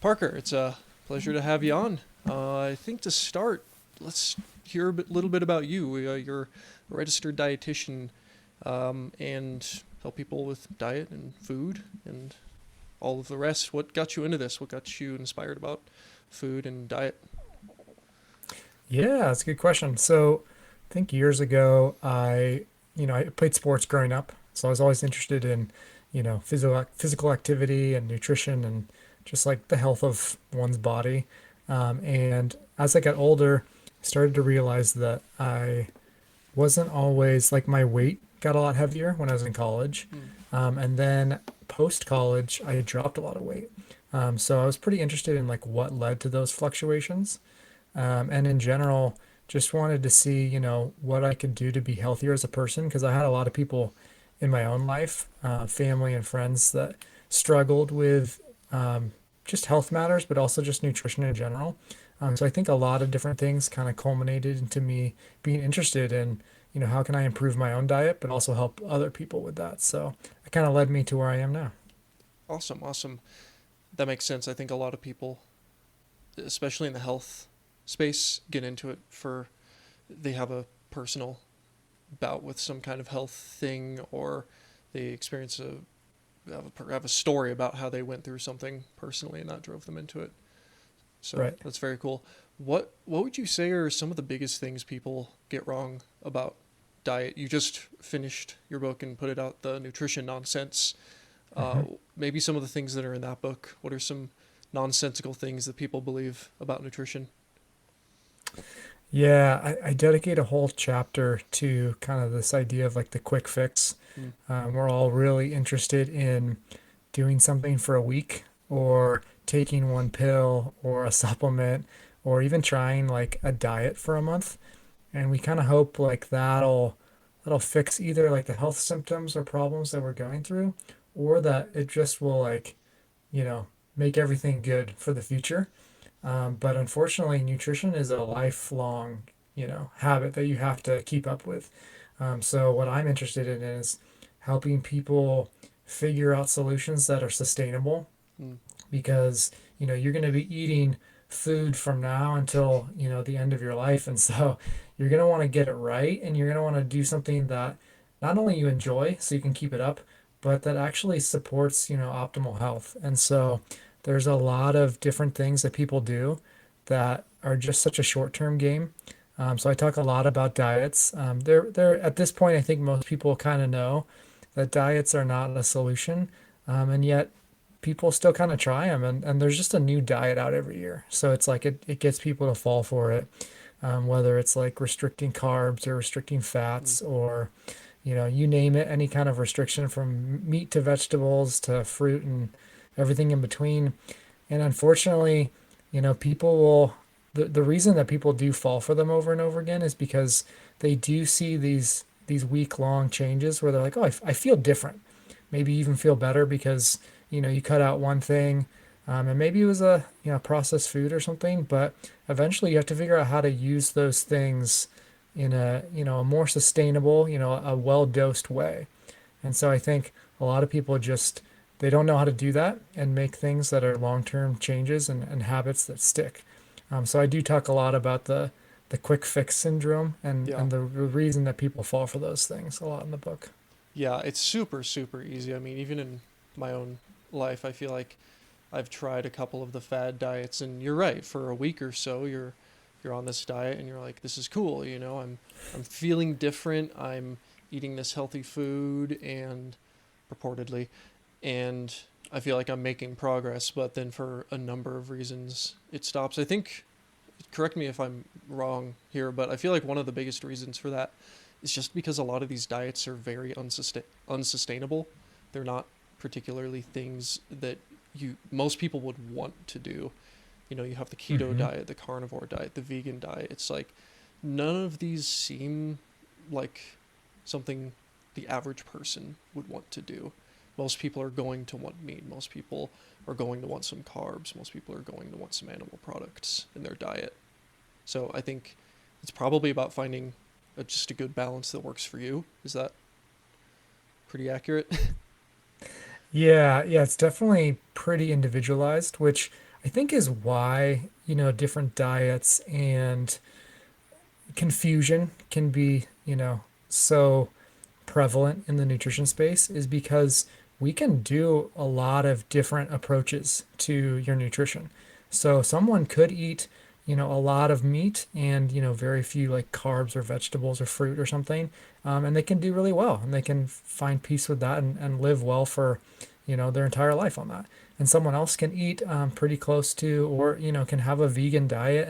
Parker, it's a pleasure to have you on. I think to start, let's hear little bit about you. You're a registered dietitian and help people with diet and food and all of the rest. What got you into this? What got you inspired about food and diet? Yeah, that's a good question. So, I think years ago, I played sports growing up. So I was always interested in, physical activity and nutrition and just like the health of one's body. And as I got older, I started to realize that I wasn't always like my weight got a lot heavier when I was in college. Hmm. And then post college, I had dropped a lot of weight. So I was pretty interested in like what led to those fluctuations. And in general, just wanted to see, what I could do to be healthier as a person because I had a lot of people in my own life, family and friends that struggled with just health matters, but also just nutrition in general. So I think a lot of different things kind of culminated into me being interested in, how can I improve my own diet, but also help other people with that. So it kind of led me to where I am now. Awesome, awesome. That makes sense. I think a lot of people, especially in the health space, get into it for they have a personal bout with some kind of health thing or they experience have a story about how they went through something personally and that drove them into it. So Right. that's very cool. What would you say are some of the biggest things people get wrong about diet? You just finished your book and put it out, the nutrition nonsense. Uh, Mhm. Maybe some of the things that are in that book. What are some nonsensical things that people believe about nutrition? Yeah, I dedicate a whole chapter to kind of this idea of like the quick fix. Mm, We're all really interested in doing something for a week or taking one pill or a supplement or even trying like a diet for a month. And we kind of hope like that'll fix either like the health symptoms or problems that we're going through or that it just will like, you know, make everything good for the future. But unfortunately, nutrition is a lifelong, habit that you have to keep up with. So what I'm interested in is helping people figure out solutions that are sustainable mm, because, you're going to be eating food from now until, the end of your life. And so you're going to want to get it right and you're going to want to do something that not only you enjoy so you can keep it up, but that actually supports, optimal health. And so there's a lot of different things that people do that are just such a short-term game. So I talk a lot about diets. They're at this point, I think most people kind of know that diets are not a solution, and yet people still kind of try them. And there's just a new diet out every year, so it's like it gets people to fall for it, whether it's like restricting carbs or restricting mm. fats or you name it, any kind of restriction from meat to vegetables to fruit and everything in between. And unfortunately, people will, the reason that people do fall for them over and over again is because they do see these week long changes where they're like, oh, I feel different. Maybe you even feel better because, you cut out one thing. And maybe it was a, processed food or something, but eventually you have to figure out how to use those things in a, a more sustainable, a well-dosed way. And so I think a lot of people just they don't know how to do that and make things that are long-term changes and habits that stick. So I do talk a lot about the quick fix syndrome and Yeah. and the reason that people fall for those things a lot in the book. Yeah, it's super, super easy. I mean, even in my own life, I feel like I've tried a couple of the fad diets, and you're right. For a week or so, you're on this diet, and you're like, this is cool. I'm feeling different. I'm eating this healthy food, and purportedly, and I feel like I'm making progress. But then, for a number of reasons, it stops. I think, correct me if I'm wrong here, but I feel like one of the biggest reasons for that is just because a lot of these diets are very unsustainable. They're not particularly things that you most people would want to do. You have the keto Hmm. diet, the carnivore diet, the vegan diet. It's like none of these seem like something the average person would want to do. Most people are going to want meat. Most people are going to want some carbs. Most people are going to want some animal products in their diet. So I think it's probably about finding just a good balance that works for you. Is that pretty accurate? Yeah, yeah, it's definitely pretty individualized, which I think is why, different diets and confusion can be, so prevalent in the nutrition space is because we can do a lot of different approaches to your nutrition. So someone could eat, a lot of meat and, very few like carbs or vegetables or fruit or something. And they can do really well and they can find peace with that and live well for, their entire life on that. And someone else can eat pretty close to, or, can have a vegan diet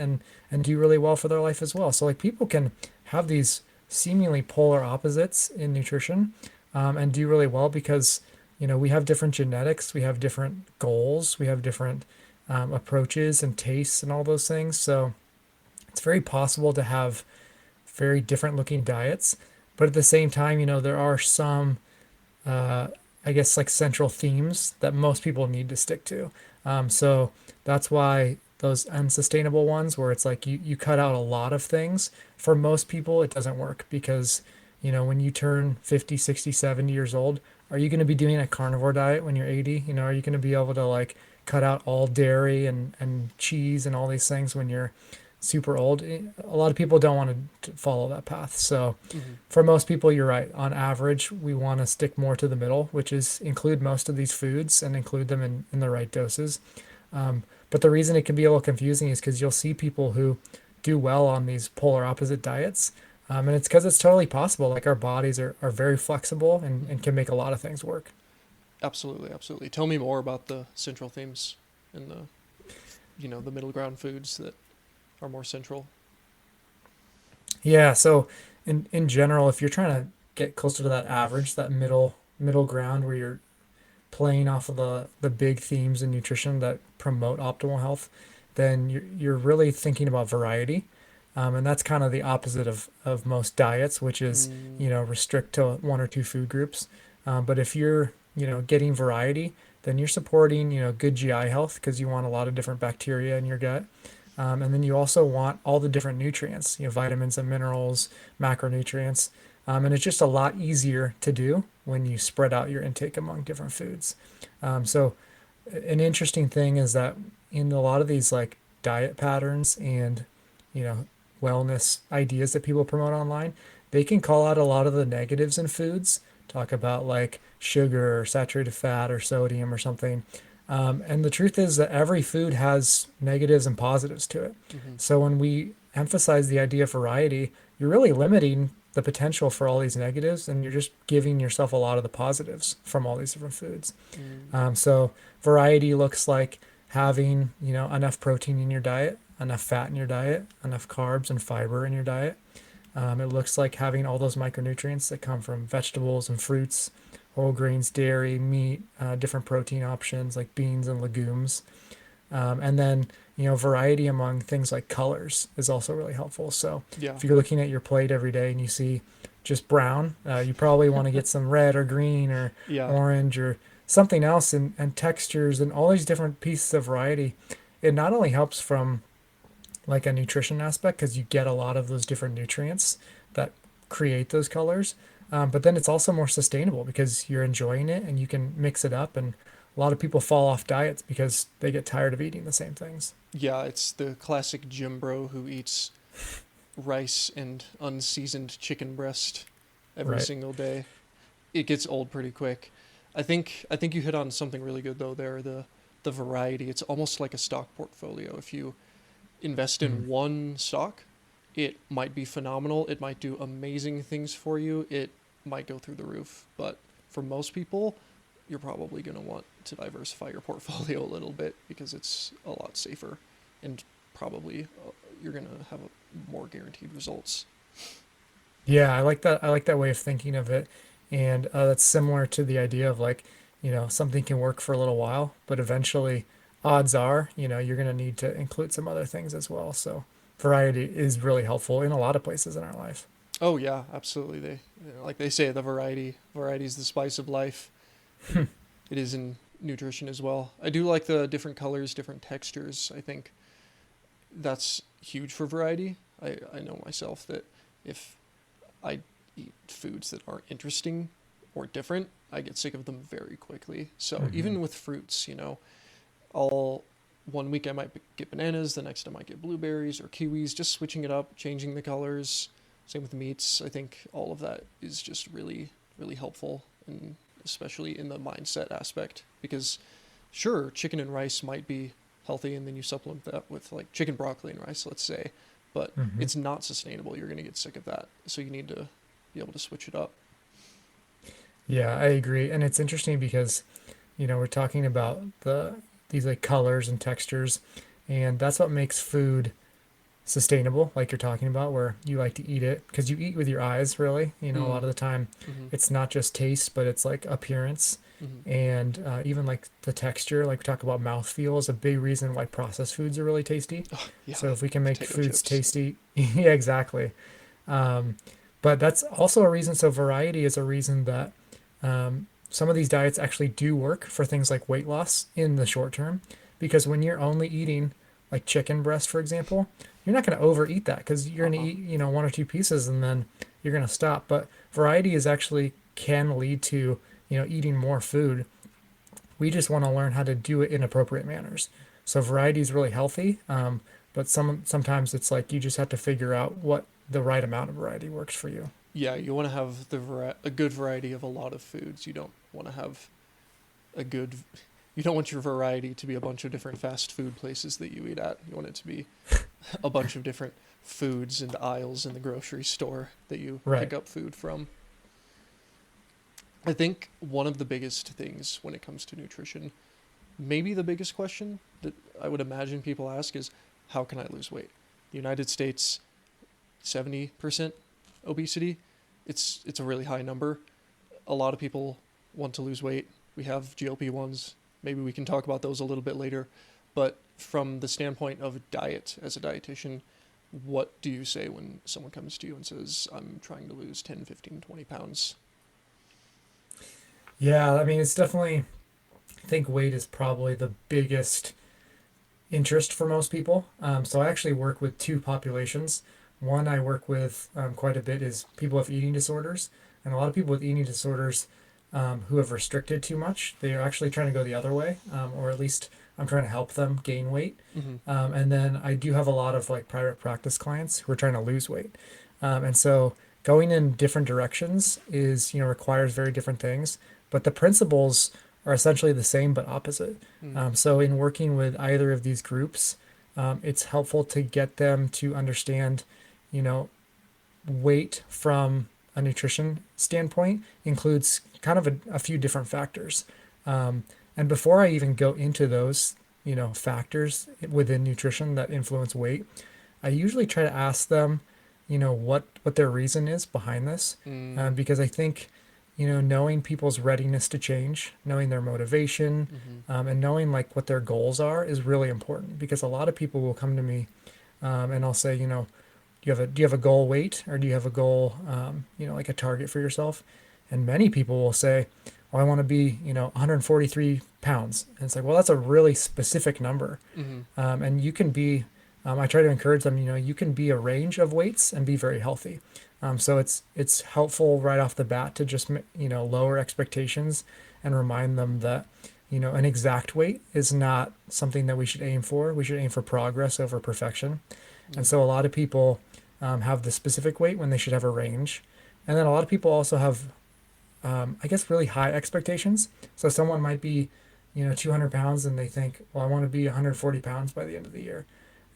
and do really well for their life as well. So like people can have these seemingly polar opposites in nutrition and do really well because we have different genetics, we have different goals, we have different approaches and tastes and all those things. So it's very possible to have very different looking diets, but at the same time, there are some uh, I guess like central themes that most people need to stick to. So that's why those unsustainable ones where it's like you cut out a lot of things, for most people it doesn't work because, when you turn 50, 60, 70 years old, are you going to be doing a carnivore diet when you're 80? Are you going to be able to like cut out all dairy and cheese and all these things when you're super old? A lot of people don't want to follow that path. So Hmm. for most people, you're right. On average, we want to stick more to the middle, which is include most of these foods and include them in the right doses. But the reason it can be a little confusing is because you'll see people who do well on these polar opposite diets. And it's because it's totally possible. Like our bodies are very flexible and Hmm. can make a lot of things work. Absolutely, absolutely. Tell me more about the central themes and the middle ground foods that are more central. Yeah. So in general, if you're trying to get closer to that average, that middle ground where you're playing off of the big themes in nutrition that promote optimal health, then you're really thinking about variety. And that's kind of the opposite of most diets, which is, Mm, restrict to one or two food groups. But if you're, getting variety, then you're supporting, good GI health because you want a lot of different bacteria in your gut. And then you also want all the different nutrients, vitamins and minerals, macronutrients. And it's just a lot easier to do when you spread out your intake among different foods. So an interesting thing is that in a lot of these like diet patterns and, you know, wellness ideas that people promote online, they can call out a lot of the negatives in foods, talk about like sugar or saturated fat or sodium or something. And the truth is that every food has negatives and positives to it. hmm. So when we emphasize the idea of variety, you're really limiting the potential for all these negatives and you're just giving yourself a lot of the positives from all these different foods. Mm, So variety looks like having, enough protein in your diet, enough fat in your diet, enough carbs and fiber in your diet. It looks like having all those micronutrients that come from vegetables and fruits, whole grains, dairy, meat, different protein options like beans and legumes. And then, variety among things like colors is also really helpful. So yeah, if you're looking at your plate every day and you see just brown, you probably want to get some red or green or yeah, orange or something else and textures and all these different pieces of variety. It not only helps from like a nutrition aspect because you get a lot of those different nutrients that create those colors. But then it's also more sustainable because you're enjoying it and you can mix it up. And a lot of people fall off diets because they get tired of eating the same things. yeah. It's the classic gym bro who eats rice and unseasoned chicken breast every Right. single day. It gets old pretty quick. I think you hit on something really good though there, the variety. It's almost like a stock portfolio. If you invest Mm. in one stock, it might be phenomenal. It might do amazing things for you. It might go through the roof. But for most people, you're probably going to want to diversify your portfolio a little bit because it's a lot safer and probably you're going to have more guaranteed results. Yeah, I like that. I like that way of thinking of it. And that's similar to the idea of like, something can work for a little while, but eventually, odds are, you're going to need to include some other things as well. So variety is really helpful in a lot of places in our life. Oh yeah, absolutely. Like they say, the variety is the spice of life. It is in nutrition as well. I do like the different colors, different textures. I think that's huge for variety. I know myself that if I eat foods that aren't interesting or different, I get sick of them very quickly. So Hmm. even with fruits, I'll one week I might get bananas, the next I might get blueberries or kiwis, just switching it up, changing the colors. Same with meats. I think all of that is just really, really helpful, and especially in the mindset aspect. Because sure, chicken and rice might be healthy, and then you supplement that with like chicken broccoli and rice, let's say, but Hmm. it's not sustainable. You're going to get sick of that. So you need to be able to switch it up. Yeah, I agree. And it's interesting because, we're talking about these like colors and textures, and that's what makes food sustainable, like you're talking about, where you like to eat it because you eat with your eyes, really. A lot Mm. of the time, Mm-hmm. it's not just taste, but it's like appearance Mm-hmm. and even like the texture. Like we talk about mouthfeel is a big reason why processed foods are really tasty. Oh, yeah, So if we can make potato foods chips. tasty, yeah, exactly. Um, but that's also a reason. So variety is a reason that some of these diets actually do work for things like weight loss in the short term, because when you're only eating like chicken breast, for example, you're not going to overeat that because you're going to Uh-huh. eat, one or two pieces and then you're going to stop. But variety is actually can lead to, eating more food. We just want to learn how to do it in appropriate manners. So variety is really healthy, but sometimes it's like you just have to figure out what the right amount of variety works for you. Yeah, you want to have a good variety of a lot of foods. You don't want to have a good you don't want your variety to be a bunch of different fast food places that you eat at. You want it to be a bunch of different foods and aisles in the grocery store that you Right. pick up food from. I think one of the biggest things when it comes to nutrition, maybe the biggest question that I would imagine people ask is, how can I lose weight? The United States, 70% obesity. It's a really high number. A lot of people want to lose weight. We have GLP-1s. Maybe we can talk about those a little bit later. But from the standpoint of diet, as a dietitian, what do you say when someone comes to you and says, I'm trying to lose 10, 15, 20 pounds? Yeah, I mean, it's definitely, I think weight is probably the biggest interest for most people. So I actually work with two populations. One I work with quite a bit is people with eating disorders, and a lot of people with eating disorders who have restricted too much. They are actually trying to go the other way, or at least I'm trying to help them gain weight. Mm-hmm. And then I do have a lot of like private practice clients who are trying to lose weight, and so going in different directions is requires very different things, but the principles are essentially the same but opposite. Mm. So in working with either of these groups, it's helpful to get them to understand, you know, weight from a nutrition standpoint includes kind of a few different factors. Um, and before I even go into those, factors within nutrition that influence weight, I usually try to ask them, what their reason is behind this, Mm. because I think, knowing people's readiness to change, knowing their motivation, Mm-hmm. and knowing like what their goals are is really important because a lot of people will come to me, and I'll say, do you have a goal weight or do you have a goal, like a target for yourself? And many people will say, well, I want to be, 143 pounds. And it's like, well, that's a really specific number. Mm-hmm. And you can be, I try to encourage them, you can be a range of weights and be very healthy. So it's helpful right off the bat to just, lower expectations and remind them that, an exact weight is not something that we should aim for. We should aim for progress over perfection. And Mm. so a lot of people have the specific weight when they should have a range. And then a lot of people also have, I guess, really high expectations. So someone might be, 200 pounds and they think, well, I want to be 140 pounds by the end of the year.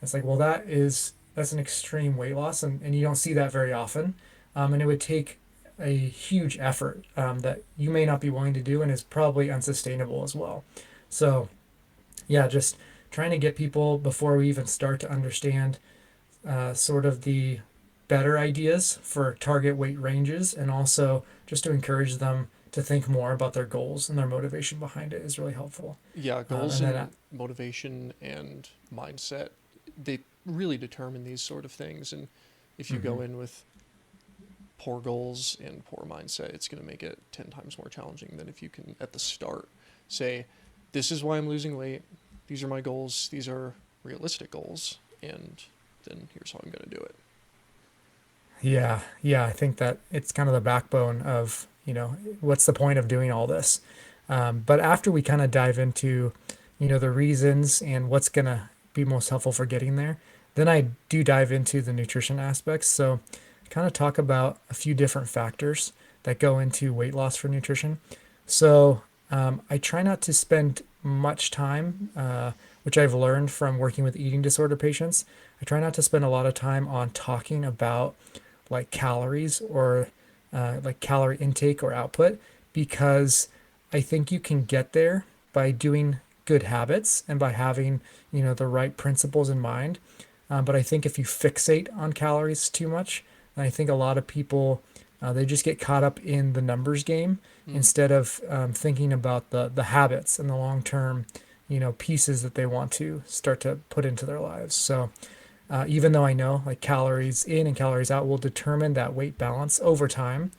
It's like, well, that's an extreme weight loss, and you don't see that very often. And it would take a huge effort that you may not be willing to do and is probably unsustainable as well. So, yeah, just trying to get people before we even start to understand sort of the better ideas for target weight ranges, and also just to encourage them to think more about their goals and their motivation behind it is really helpful. Yeah, goals And then, and motivation and mindset, they really determine these sort of things. And if you go mhm. in with poor goals and poor mindset, it's going to make it 10 times more challenging than if you can, at the start, say, this is why I'm losing weight. These are my goals. These are realistic goals. And then here's how I'm going to do it. Yeah, yeah, I think that it's kind of the backbone of, what's the point of doing all this? But after we kind of dive into, the reasons and what's going to be most helpful for getting there, then I do dive into the nutrition aspects. So, kind of talk about a few different factors that go into weight loss for nutrition. So, I try not to spend much time, which I've learned from working with eating disorder patients. I try not to spend a lot of time on talking about like calories or like calorie intake or output because I think you can get there by doing good habits and by having, the right principles in mind. But I think if you fixate on calories too much, and I think a lot of people they just get caught up in the numbers game Mm. instead of thinking about the habits and the long term, pieces that they want to start to put into their lives. So even though I know like calories in and calories out will determine that weight balance over time,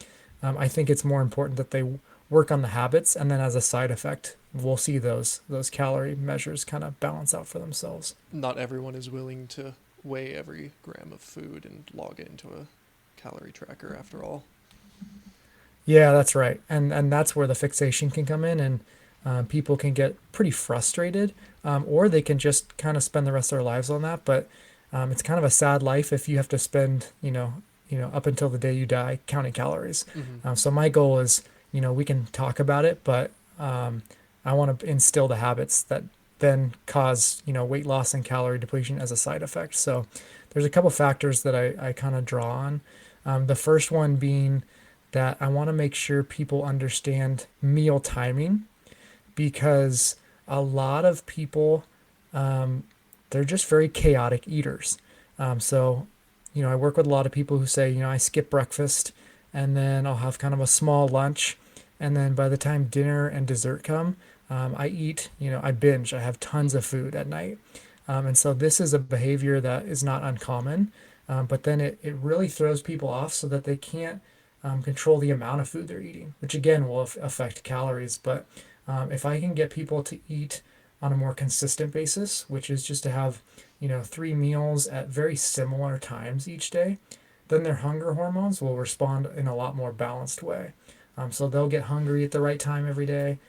I think it's more important that they work on the habits, and then as a side effect, we'll see those calorie measures kind of balance out for themselves. Not everyone is willing to weigh every gram of food and log it into a calorie tracker after all. Yeah, that's right, and that's where the fixation can come in, and people can get pretty frustrated, or they can just kind of spend the rest of their lives on that. But it's kind of a sad life if you have to spend, up until the day you die counting calories. Hmm. So my goal is, we can talk about it, but I want to instill the habits that then cause, weight loss and calorie depletion as a side effect. So there's a couple factors that I kind of draw on. The first one being that I want to make sure people understand meal timing because a lot of people, um, they're just very chaotic eaters. So, I work with a lot of people who say, I skip breakfast and then I'll have kind of a small lunch. And then by the time dinner and dessert come, I eat, I binge, I have tons of food at night. And so this is a behavior that is not uncommon, but then it really throws people off so that they can't control the amount of food they're eating, which again will affect calories. But if I can get people to eat on a more consistent basis, which is just to have, 3 meals at very similar times each day, then their hunger hormones will respond in a lot more balanced way. So they'll get hungry at the right time every day.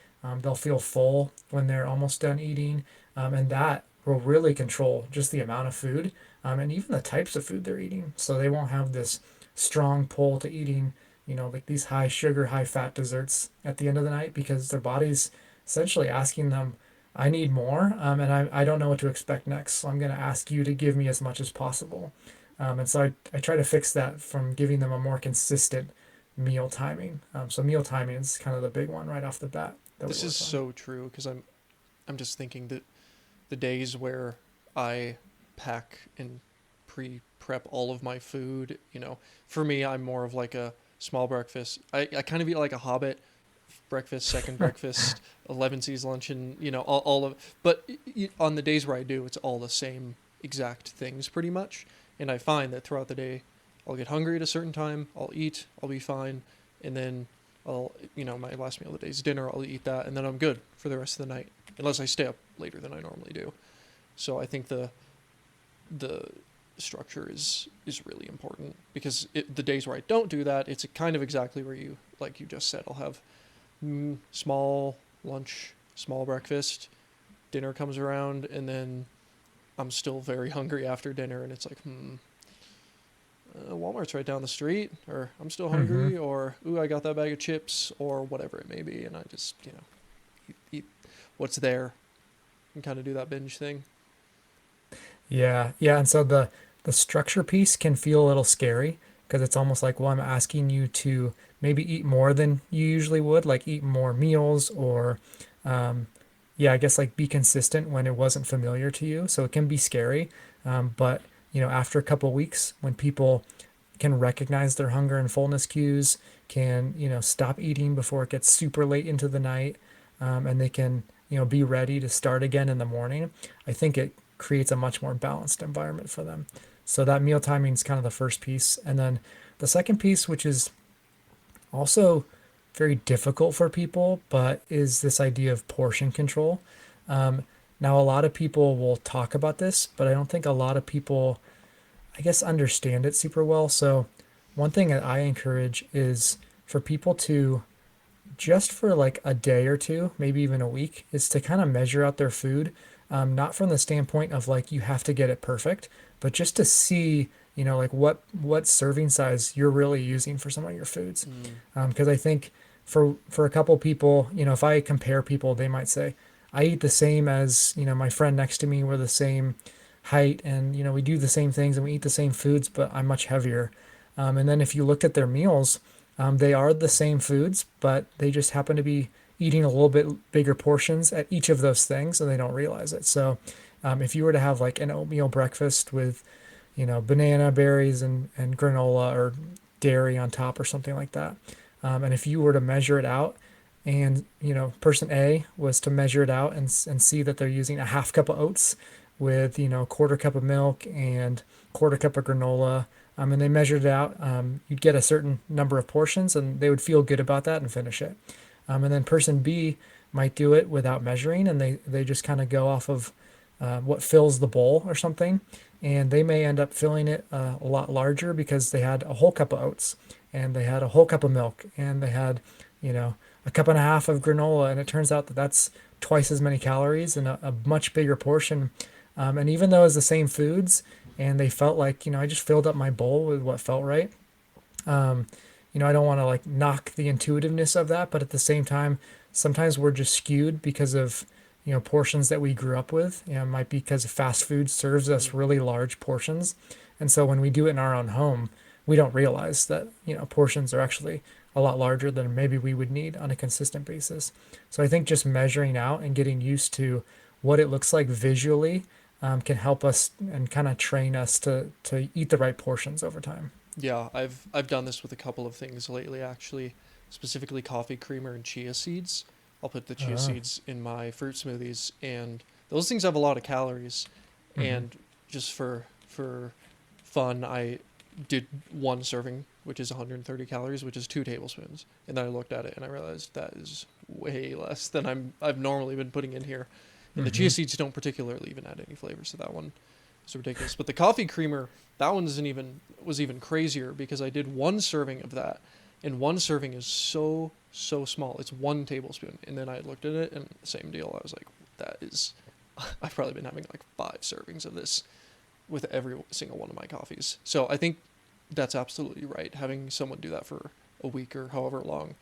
They'll feel full when they're almost done eating. And that will really control just the amount of food and even the types of food they're eating. So they won't have this strong pull to eating, like these high sugar, high fat desserts at the end of the night because their body's essentially asking them, I need more, and I don't know what to expect next. So I'm going to ask you to give me as much as possible. And so I try to fix that from giving them a more consistent meal timing. So meal timing is kind of the big one right off the bat that we This is work on. so true because I'm just thinking that the days where I pack and prep all of my food, for me I'm more of like a small breakfast. I kind of eat like a hobbit, breakfast, second breakfast, 11 C's lunch, and all of. But on the days where I do, it's all the same exact things pretty much. And I find that throughout the day, I'll get hungry at a certain time. I'll eat. I'll be fine, and then my last meal of the day is dinner. I'll eat that, and then I'm good for the rest of the night, unless I stay up later than I normally do. So I think the structure is really important because the days where I don't do that, it's kind of exactly where you like you just said. I'll have small lunch, small breakfast, dinner comes around, and then I'm still very hungry after dinner, and it's like, Walmart's right down the street, or I'm still Mm-hmm. hungry, or ooh, I got that bag of chips, or whatever it may be, and I just, eat what's there and kind of do that binge thing. Yeah, yeah, and so the structure piece can feel a little scary because it's almost like, well, I'm asking you to maybe eat more than you usually would, like eat more meals or um, yeah, I guess like be consistent when it wasn't familiar to you. So it can be scary. But after a couple weeks, when people can recognize their hunger and fullness cues, can, stop eating before it gets super late into the night, and they can, be ready to start again in the morning, I think it creates a much more balanced environment for them. So that meal timing is kind of the first piece. And then the second piece, which is also very difficult for people, but is this idea of portion control. Um, Now, a lot of people will talk about this, but I don't think a lot of people, I guess, understand it super well. So, one thing that I encourage is for people to just for like a day or two, maybe even a week, is to kind of measure out their food, not from the standpoint of like you have to get it perfect, but just to see, like what serving size you're really using for some of your foods. Mm. Because I think for a couple people, if I compare people, they might say, I eat the same as, my friend next to me. We're the same height, and we do the same things and we eat the same foods, but I'm much heavier. And then if you looked at their meals, they are the same foods, but they just happen to be eating a little bit bigger portions at each of those things, and they don't realize it. So, if you were to have like an oatmeal breakfast with, banana, berries, and granola or dairy on top or something like that, and if you were to measure it out, and person A was to measure it out and see that they're using a half cup of oats with quarter cup of milk and quarter cup of granola, and they measured it out, you'd get a certain number of portions, and they would feel good about that and finish it. And then person B might do it without measuring, and they just kind of go off of what fills the bowl or something, and they may end up filling it a lot larger because they had a whole cup of oats, and they had a whole cup of milk, and they had, you know, a cup and a half of granola, and it turns out that that's twice as many calories and a much bigger portion. And even though it's the same foods, and they felt like, I just filled up my bowl with what felt right. Um, I don't want to like knock the intuitiveness of that, but at the same time, sometimes we're just skewed because of, portions that we grew up with. It might be because fast food serves us Mm. really large portions. And so when we do it in our own home, we don't realize that, portions are actually a lot larger than maybe we would need on a consistent basis. So I think just measuring out and getting used to what it looks like visually can help us and kind of train us to eat the right portions over time. Yeah, I've done this with a couple of things lately, actually, specifically coffee creamer and chia seeds. I'll put the chia Oh. seeds in my fruit smoothies, and those things have a lot of calories. Hmm. And just for fun, I did one serving, which is 130 calories, which is 2 tablespoons. And then I looked at it and I realized that is way less than I've normally been putting in here. And the chia Hmm. seeds don't particularly even add any flavor, so that one is ridiculous. But the coffee creamer, that one isn't even was even crazier because I did one serving of that, and one serving is so small. It's 1 tablespoon, and then I looked at it and same deal. I was like, that is, I've probably been having like 5 servings of this with every single one of my coffees. So I think that's absolutely right. Having someone do that for a week or however long,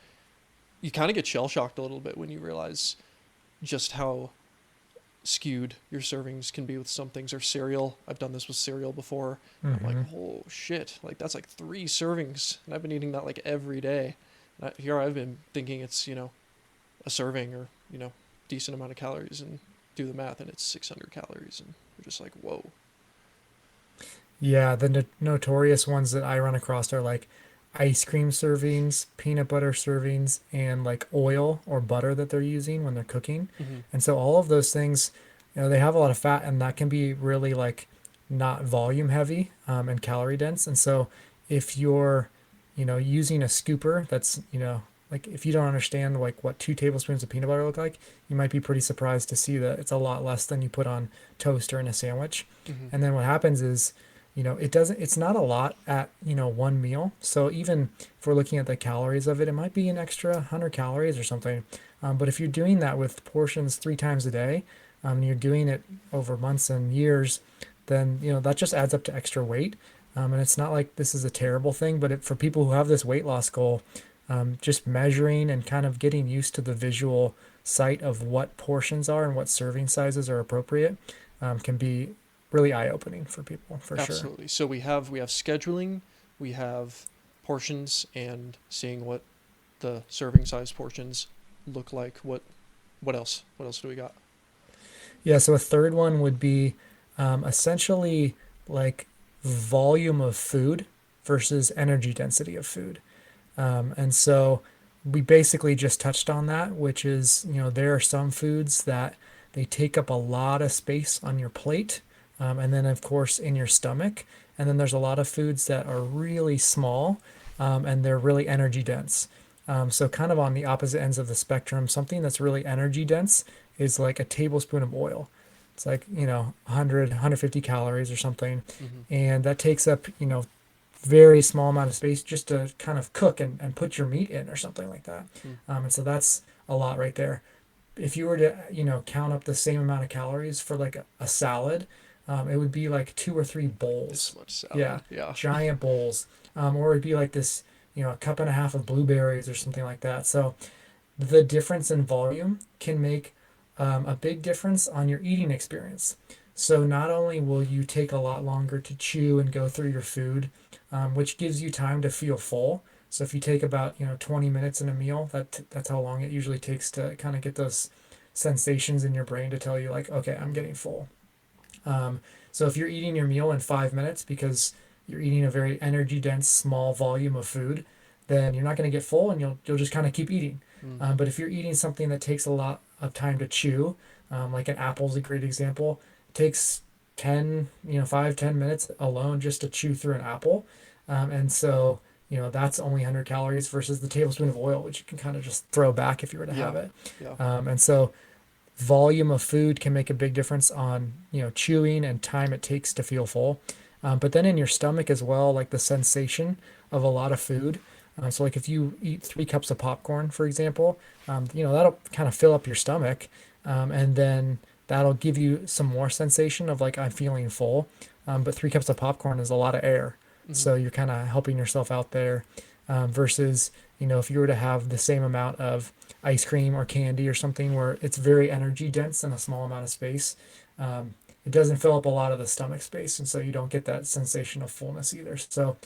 you kind of get shell shocked a little bit when you realize just how skewed your servings can be with some things, or cereal. I've done this with cereal before. I'm like, Hmm. oh shit, like that's like 3 servings, and I've been eating that like every day. Here I've been thinking it's a serving or decent amount of calories, and do the math, and it's 600 calories, and you're just like, whoa. Yeah, the notorious ones that I run across are like ice cream servings, peanut butter servings, and like oil or butter that they're using when they're cooking. Hmm. And so all of those things, they have a lot of fat, and that can be really like not volume heavy and calorie dense. And so if you're, using a scooper that's, like if you don't understand like what 2 tablespoons of peanut butter look like, you might be pretty surprised to see that it's a lot less than you put on toast or in a sandwich. Hmm. And then what happens is, it's not a lot at, one meal. So even if we're looking at the calories of it, it might be an extra 100 calories or something. But if you're doing that with portions 3 times a day, and you're doing it over months and years, then, that just adds up to extra weight. And it's not like this is a terrible thing, but for people who have this weight loss goal, just measuring and kind of getting used to the visual sight of what portions are and what serving sizes are appropriate can be really eye-opening for people, for sure. Absolutely. So we have scheduling, we have portions, and seeing what the serving size portions look like. What else? What else do we got? Yeah, so a third one would be essentially like volume of food versus energy density of food. And so we basically just touched on that, which is, there are some foods that they take up a lot of space on your plate, and then, of course, in your stomach. And then there's a lot of foods that are really small, and they're really energy dense. So, kind of on the opposite ends of the spectrum, something that's really energy dense is like a tablespoon of oil. It's like, 100, 150 calories or something. Hmm. And that takes up, very small amount of space just to kind of cook and put your meat in or something like that. Mm. And so that's a lot right there. If you were to, count up the same amount of calories for like a salad, it would be like two or three This bowls. much Yeah, salad. Yeah. giant bowls. Or it'd be like this, a cup and a half of blueberries or something like that. So the difference in volume can make a big difference on your eating experience. So not only will you take a lot longer to chew and go through your food, which gives you time to feel full. So if you take about 20 minutes in a meal, that's how long it usually takes to kind of get those sensations in your brain to tell you like, okay, I'm Mm-hmm. getting full. Um, so if you're eating your meal in 5 minutes because you're eating a very energy dense small volume of food, then you're not going to get full and you'll just kind of keep eating. Mm. But if you're eating something that takes a lot of time to chew, like an apple is a great example, it takes 10, 5, 10 minutes alone just to chew through an apple. And so, that's only 100 calories versus the tablespoon of oil, which you can kind of just throw back if you were to Yeah. have it. Yeah. And so volume of food can make a big difference on chewing and time it takes to feel full, but then in your stomach as well, like the sensation of a lot of food. So like if you eat 3 cups of popcorn for example, that'll kind of fill up your stomach, and then that'll give you some more sensation of like I'm feeling full, but 3 cups of popcorn is a lot of air, Mm-hmm. so you're kind of helping yourself out there, versus if you were to have the same amount of ice cream or candy or something where it's very energy dense in a small amount of space, it doesn't fill up a lot of the stomach space, and so you don't get that sensation of fullness either. So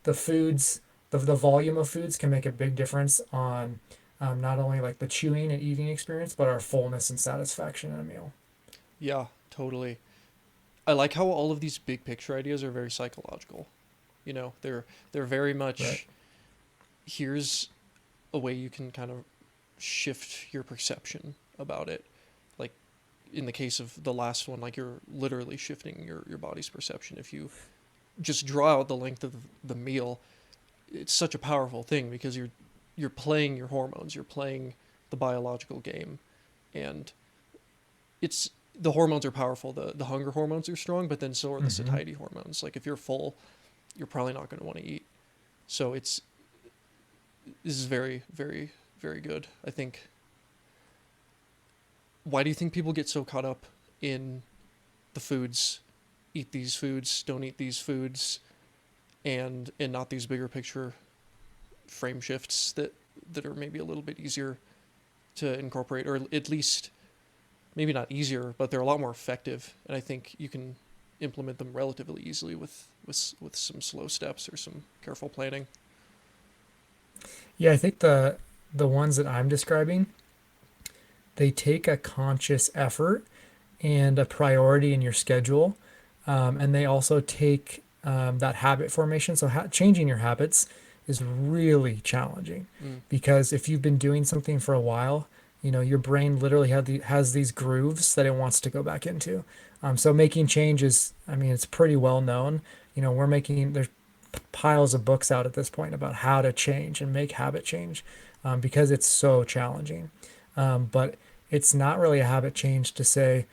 the foods, the volume of foods can make a big difference on, not only like the chewing and eating experience, but our fullness and satisfaction in a meal. Yeah. Totally. I like how all of these big picture ideas are very psychological. They're very Right. much here's a way you can kind of shift your perception about it. Like in the case of the last one, like you're literally shifting your body's perception. If you just draw out the length of the meal, it's such a powerful thing because you're playing your hormones, you're playing the biological game, and it's the hormones are powerful. The hunger hormones are strong, but then so are the Mm-hmm. satiety hormones. Like if you're full, you're probably not going to want to eat. So this is very very very good. I think. Why do you think people get so caught up in the foods? Eat these foods, don't eat these foods, and not these bigger picture frame shifts that are maybe a little bit easier to incorporate, or at least maybe not easier, but they're a lot more effective. And I think you can implement them relatively easily with some slow steps or some careful planning. Yeah, I think the ones that I'm describing, they take a conscious effort and a priority in your schedule. And they also take, that habit formation. So changing your habits is really challenging, Mm. because if you've been doing something for a while, your brain literally has these grooves that it wants to go back into. So making changes, I mean, it's pretty well known. There's piles of books out at this point about how to change and make habit change, because it's so challenging. But it's not really a habit change to say,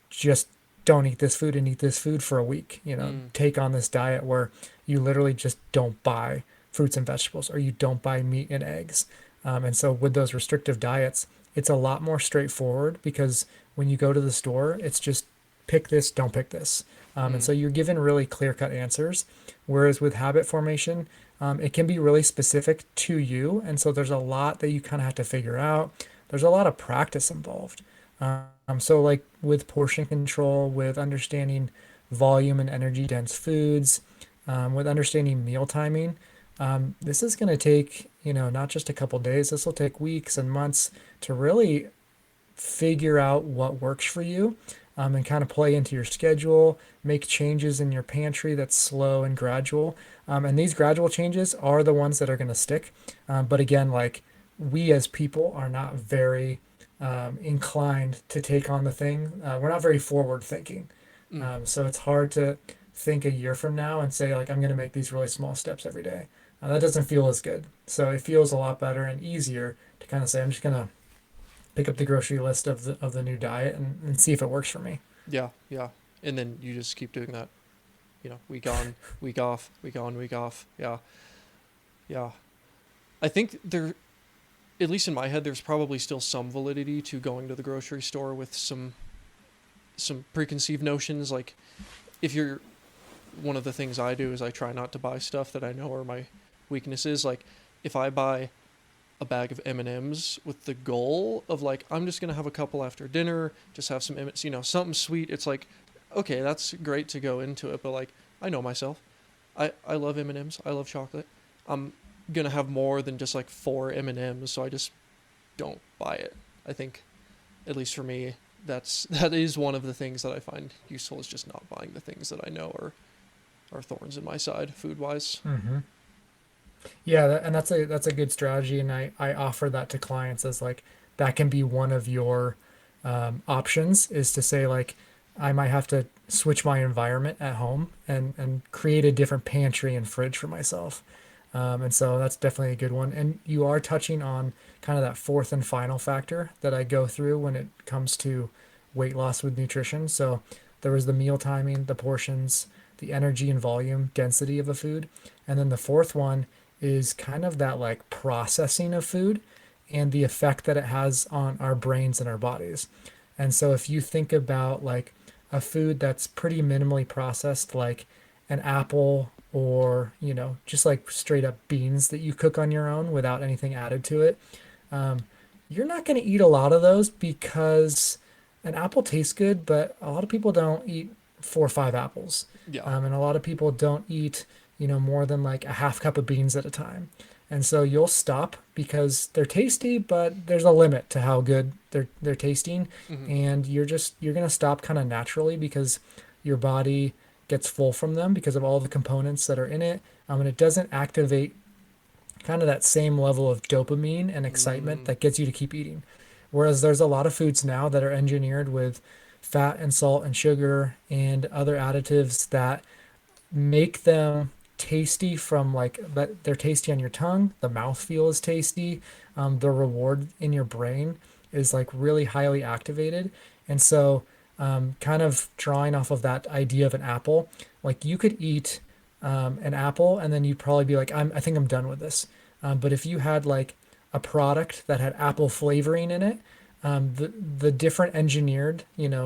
just don't eat this food and eat this food for a week. Mm. Take on this diet where you literally just don't buy fruits and vegetables, or you don't buy meat and eggs. And so with those restrictive diets, it's a lot more straightforward, because when you go to the store, it's just pick this, don't pick this. And Mm. so you're given really clear cut answers. Whereas with habit formation, it can be really specific to you. And so there's a lot that you kind of have to figure out. There's a lot of practice involved. So like with portion control, with understanding volume and energy dense foods, with understanding meal timing, this is going to take, not just a couple days. This will take weeks and months to really figure out what works for you, and kind of play into your schedule, make changes in your pantry that's slow and gradual. And these gradual changes are the ones that are going to stick. But again, like we as people are not very, inclined to take on the thing. We're not very forward thinking. Mm. So it's hard to think a year from now and say, like, I'm going to make these really small steps every day. That doesn't feel as good. So it feels a lot better and easier to kind of say, I'm just going to pick up the grocery list of the new diet and see if it works for me. Yeah. Yeah. And then you just keep doing that. week on, week off, week on, week off. Yeah, yeah. I think there, at least in my head, there's probably still some validity to going to the grocery store with some preconceived notions. Like, if you're one of the things I do is I try not to buy stuff that I know are my weaknesses. Like, if I buy a bag of M&Ms with the goal of like I'm just gonna have a couple after dinner, just have some M&Ms, something sweet. It's like, okay, that's great to go into it, but like I know myself. I love M&Ms. I love chocolate. I'm gonna have more than just like four M&Ms, so I just don't buy it. I think, at least for me, that is one of the things that I find useful is just not buying the things that I know are thorns in my side food wise. Hmm. Yeah, and that's a good strategy, and I offer that to clients as like that can be one of your options is to say like I might have to switch my environment at home and create a different pantry and fridge for myself. And so that's definitely a good one. And you are touching on kind of that fourth and final factor that I go through when it comes to weight loss with nutrition. So there was the meal timing, the portions, the energy and volume density of a food. And then the fourth one is kind of that like processing of food and the effect that it has on our brains and our bodies. And so if you think about like a food that's pretty minimally processed, like an apple or, just like straight up beans that you cook on your own without anything added to it, um, you're not going to eat a lot of those because an apple tastes good, but a lot of people don't eat 4 or 5 apples. Yeah. And a lot of people don't eat, more than like a half cup of beans at a time. And so you'll stop because they're tasty, but there's a limit to how good they're tasting. Hmm. And you're gonna stop kind of naturally because your body gets full from them because of all the components that are in it. And it doesn't activate kind of that same level of dopamine and excitement Mm, that gets you to keep eating. Whereas there's a lot of foods now that are engineered with fat and salt and sugar and other additives that make them tasty from like that they're tasty on your tongue, the mouthfeel is tasty, the reward in your brain is like really highly activated. And so kind of drawing off of that idea of an apple, like you could eat an apple and then you'd probably be like, I think I'm done with this. But if you had like a product that had apple flavoring in it, the different engineered,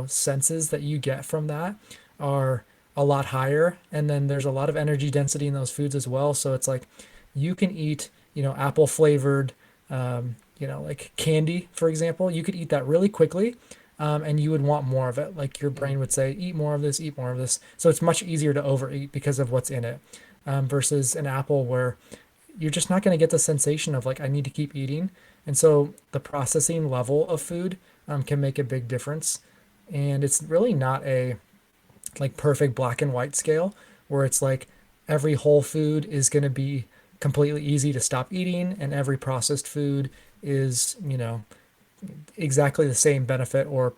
senses that you get from that are a lot higher. And then there's a lot of energy density in those foods as well. So it's like you can eat, apple flavored, like candy, for example. You could eat that really quickly, and you would want more of it. Like your mm, brain would say, eat more of this, eat more of this. So it's much easier to overeat because of what's in it, versus an apple where you're just not going to get the sensation of like, I need to keep eating. And so the processing level of food can make a big difference. And it's really not a like perfect black and white scale where it's like every whole food is going to be completely easy to stop eating and every processed food is, exactly the same benefit or,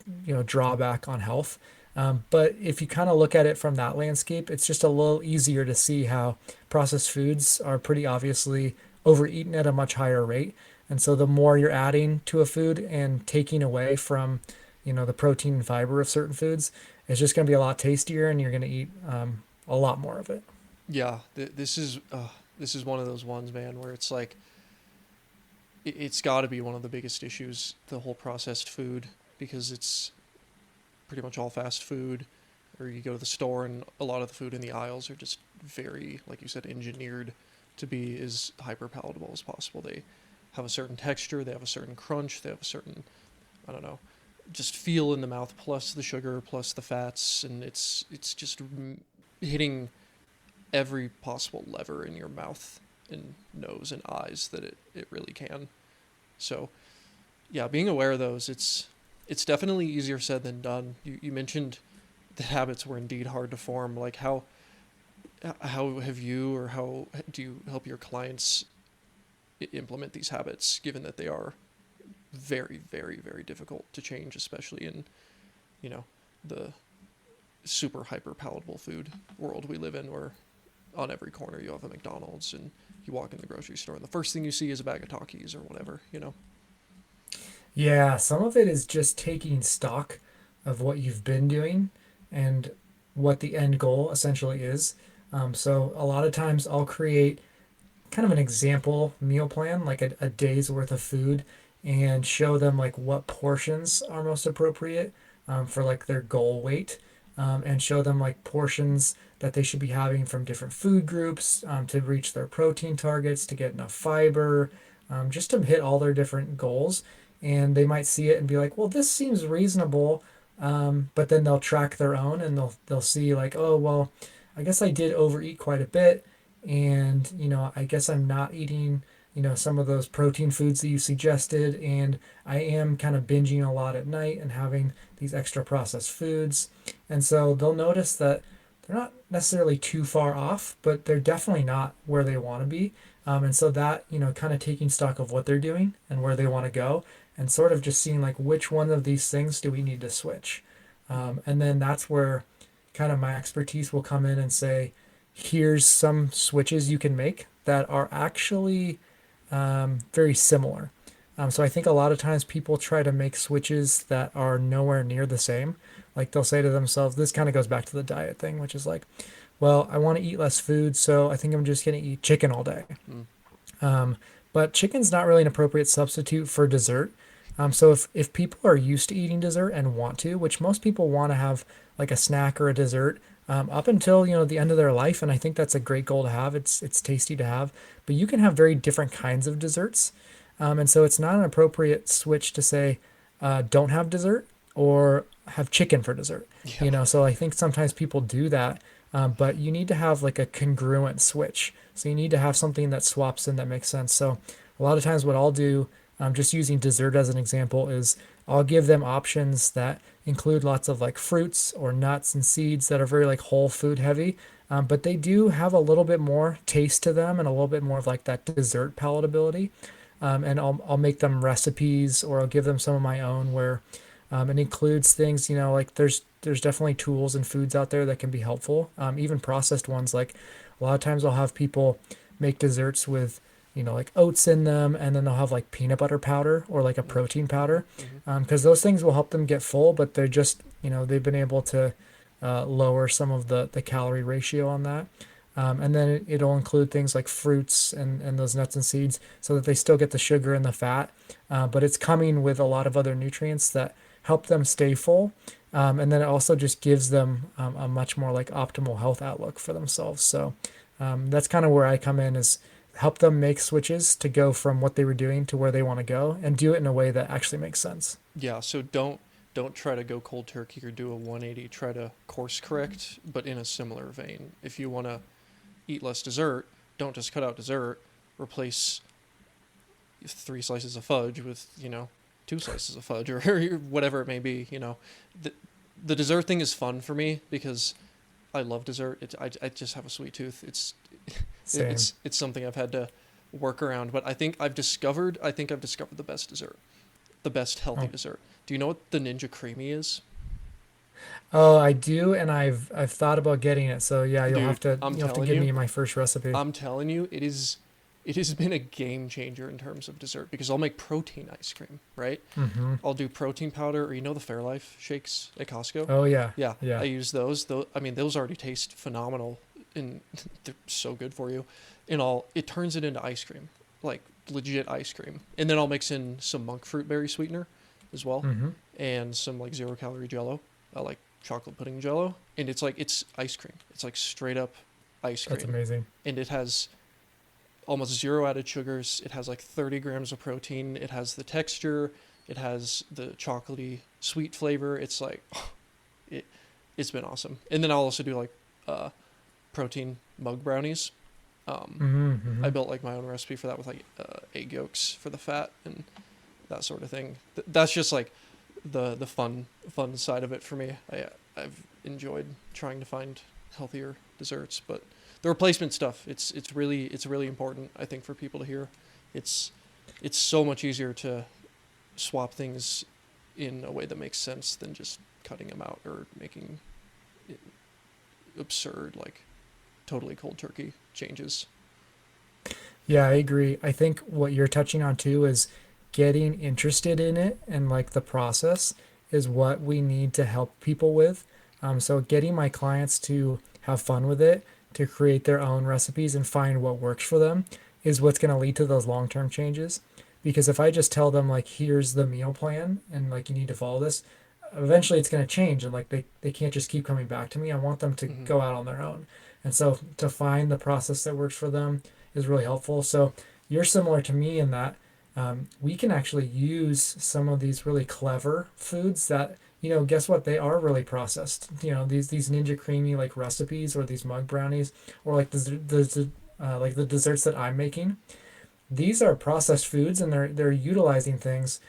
drawback on health. But if you kind of look at it from that landscape, it's just a little easier to see how processed foods are pretty obviously overeaten at a much higher rate. And so the more you're adding to a food and taking away from, the protein and fiber of certain foods, it's just going to be a lot tastier and you're going to eat a lot more of it. yeah. This is one of those ones, man, where it's like it's got to be one of the biggest issues, the whole processed food, because it's pretty much all fast food. Or you go to the store and a lot of the food in the aisles are just very, like you said, engineered to be as hyper palatable as possible. They have a certain texture, they have a certain crunch, they have a certain, I don't know, just feel in the mouth, plus the sugar, plus the fats, and it's just hitting every possible lever in your mouth and nose and eyes that it really can. So yeah, being aware of those, it's definitely easier said than done. You mentioned the habits were indeed hard to form. Like how have you or how do you help your clients implement these habits, given that they are very, very, very difficult to change, especially in you know the super hyper palatable food world we live in, where on every corner you have a McDonald's and you walk in the grocery store and the first thing you see is a bag of Takis or whatever. Yeah, some of it is just taking stock of what you've been doing and what the end goal essentially is. So a lot of times I'll create kind of an example meal plan, like a day's worth of food, and show them like what portions are most appropriate for like their goal weight, and show them like portions that they should be having from different food groups to reach their protein targets, to get enough fiber, just to hit all their different goals. And they might see it and be like, well, this seems reasonable. But then they'll track their own and they'll see like, oh, well, I guess I did overeat quite a bit, and I guess I'm not eating some of those protein foods that you suggested, and I am kind of binging a lot at night and having these extra processed foods. And so they'll notice that they're not necessarily too far off, but they're definitely not where they want to be. And so that kind of taking stock of what they're doing and where they want to go, and sort of just seeing like which one of these things do we need to switch. And then that's where kind of my expertise will come in and say, here's some switches you can make that are actually very similar. So I think a lot of times people try to make switches that are nowhere near the same. Like they'll say to themselves, this kind of goes back to the diet thing, which is like, well, I want to eat less food, so I think I'm just going to eat chicken all day. Mm. Um, but chicken's not really an appropriate substitute for dessert. So if people are used to eating dessert and want to, which most people want to have like a snack or a dessert up until the end of their life, and I think that's a great goal to have. It's tasty to have, but you can have very different kinds of desserts, and so it's not an appropriate switch to say don't have dessert or have chicken for dessert. Yeah. So I think sometimes people do that, but you need to have like a congruent switch. So you need to have something that swaps in that makes sense. So a lot of times what I'll do, just using dessert as an example, is I'll give them options that include lots of like fruits or nuts and seeds that are very like whole food heavy, but they do have a little bit more taste to them and a little bit more of like that dessert palatability. And I'll make them recipes, or I'll give them some of my own where it includes things, like there's definitely tools and foods out there that can be helpful. Even processed ones, like a lot of times I'll have people make desserts with, like oats in them, and then they'll have like peanut butter powder or like a Mm. protein Mm-hmm. powder, Mm-hmm. because those things will help them get full, but they're just, they've been able to lower some of the calorie ratio on that. And then it'll include things like fruits and those nuts and seeds so that they still get the sugar and the fat, but it's coming with a lot of other nutrients that help them stay full. And then it also just gives them a much more like optimal health outlook for themselves. So that's kind of where I come in, is help them make switches to go from what they were doing to where they want to go, and do it in a way that actually makes sense. Yeah, so don't try to go cold turkey or do a 180. Try to course correct, but in a similar vein. If you want to eat less dessert, don't just cut out dessert. Replace 3 slices of fudge with 2 slices of fudge, or whatever it may be. The the dessert thing is fun for me because I love dessert. I just have a sweet tooth. Same. It's something I've had to work around. But I think I've discovered the best dessert, the best healthy Oh, dessert. Do you know what the Ninja Creamy is? oh, I do, and I've thought about getting it. So yeah, Dude, you'll have to give me my first recipe. I'm telling you, it has been a game changer in terms of dessert because I'll make protein ice cream, right? Mm-hmm. I'll do protein powder, or the Fairlife shakes at Costco. Oh yeah, Yeah, I yeah. use those. Though I mean, those already taste phenomenal, and they're so good for you. And it turns it into ice cream, like legit ice cream. And then I'll mix in some monk fruit berry sweetener as well, Mm-hmm. and some like 0 calorie Jello, like chocolate pudding Jello, and it's ice cream. It's like straight up ice That's cream, amazing. and it has almost zero added sugars. It has like 30 grams of protein. It has the texture. It has the chocolatey sweet flavor. It's like it it's been awesome. And then I'll also do like uh, protein mug brownies. Mm-hmm. Mm-hmm. I built like my own recipe for that with like egg yolks for the fat and that sort of thing. That's just like the fun side of it for me. I've enjoyed trying to find healthier desserts, but the replacement stuff, it's really important, I think, for people to hear. It's it's so much easier to swap things in a way that makes sense than just cutting them out or making it absurd, like totally cold turkey changes. Yeah, I agree. I think what you're touching on too is getting interested in it, and like the process is what we need to help people with. So getting my clients to have fun with it, to create their own recipes and find what works for them is what's going to lead to those long-term changes. Because if I just tell them like, here's the meal plan and like you need to follow this, eventually it's going to change and like they can't just keep coming back to me. I want them to Hmm. go out on their own. And so to find the process that works for them is really helpful. So you're similar to me in that we can actually use some of these really clever foods that, guess what? They are really processed. These Ninja Creamy like recipes or these mug brownies or like like the desserts that I'm making. These are processed foods and they're utilizing things,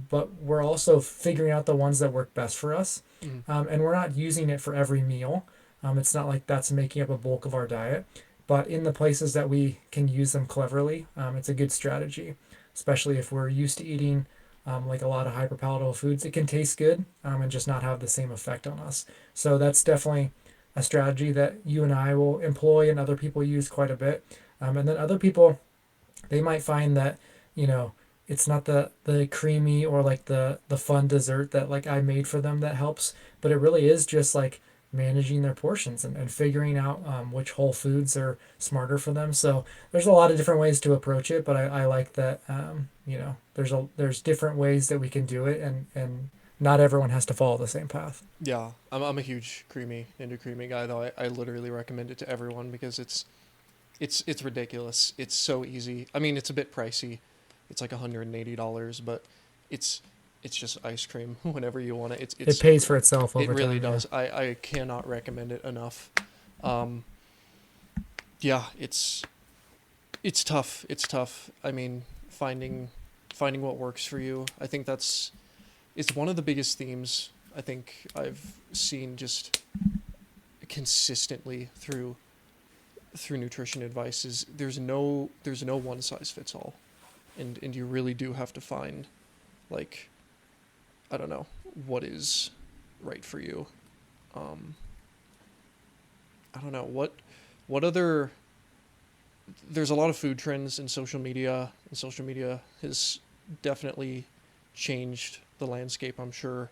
but we're also figuring out the ones that work best for us, Hmm. and we're not using it for every meal. It's not like that's making up a bulk of our diet, but in the places that we can use them cleverly, it's a good strategy, especially if we're used to eating like a lot of hyperpalatable foods. It can taste good and just not have the same effect on us. So that's definitely a strategy that you and I will employ and other people use quite a bit. And then other people they might find that you know it's not the creamy or like the fun dessert that like I made for them that helps, but it really is just like managing their portions and figuring out which whole foods are smarter for them. So there's a lot of different ways to approach it, but I like that there's different ways that we can do it, and not everyone has to follow the same path. Yeah, I'm a huge creamy Ninja Creamy guy though. I literally recommend it to everyone because it's ridiculous. It's so easy. I mean, it's a bit pricey. It's like $180, but it's it's just ice cream whenever you want it. It pays for itself It over really time. Yeah. does. I cannot recommend it enough. Um, yeah, it's tough. It's tough. I mean, finding what works for you. I think that's it's one of the biggest themes I think I've seen just consistently through nutrition advice is there's no one size fits all, and you really do have to find like I don't know what is right for you. Um, I don't know what other there's a lot of food trends in social media, and social media has definitely changed the landscape. I'm sure.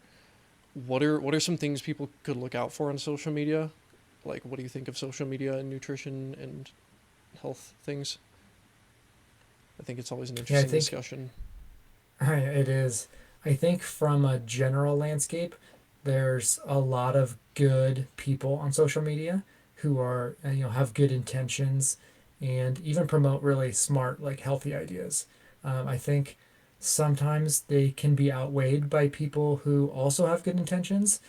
What are some things people could look out for on social media? Like, what do you think of social media and nutrition and health things? I think it's always an Yeah, I interesting think discussion. it is. I think from a general landscape, there's a lot of good people on social media who are, have good intentions and even promote really smart, like healthy ideas. I think sometimes they can be outweighed by people who also have good intentions,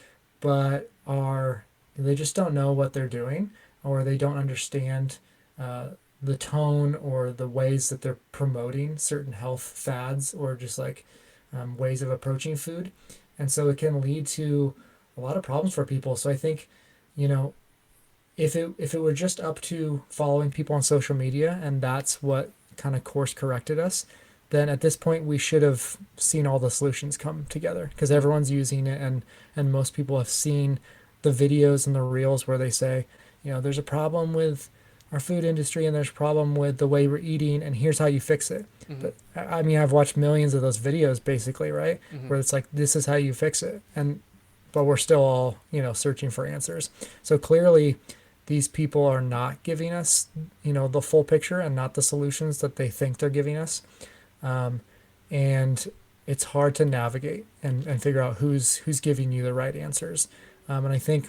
but they just don't know what they're doing or they don't understand uh, the tone or the ways that they're promoting certain health fads or just like ways of approaching food. And so it can lead to a lot of problems for people. So I think, you know, if it were just up to following people on social media and that's what kind of course corrected us, then at this point we should have seen all the solutions come together because Mm. everyone's using it and most people have seen the videos and the reels where they say, there's a problem with our food industry and there's a problem with the way we're eating and here's how you fix it. Mm-hmm. But I mean, I've watched millions of those videos basically, right? Mm-hmm. Where it's like this is how you fix it. And but we're still all, searching for answers. So clearly these people are not giving us, the full picture and not the solutions that they think they're giving us. Um, and it's hard to navigate and figure out who's giving you the right answers. And I think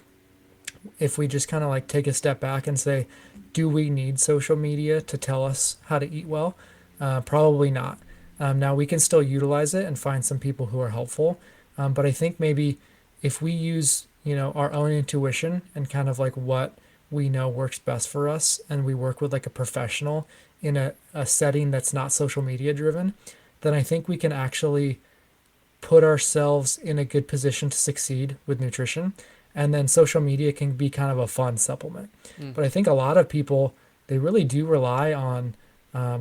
if we just kind of like take a step back and say, do we need social media to tell us how to eat well? Probably not. Now we can still utilize it and find some people who are helpful, but I think maybe if we use our own intuition and kind of like what we know works best for us, and we work with like a professional in a setting that's not social media driven, then I think we can actually put ourselves in a good position to succeed with nutrition. And then social media can be kind of a fun supplement. Mm. But I think a lot of people, they really do rely on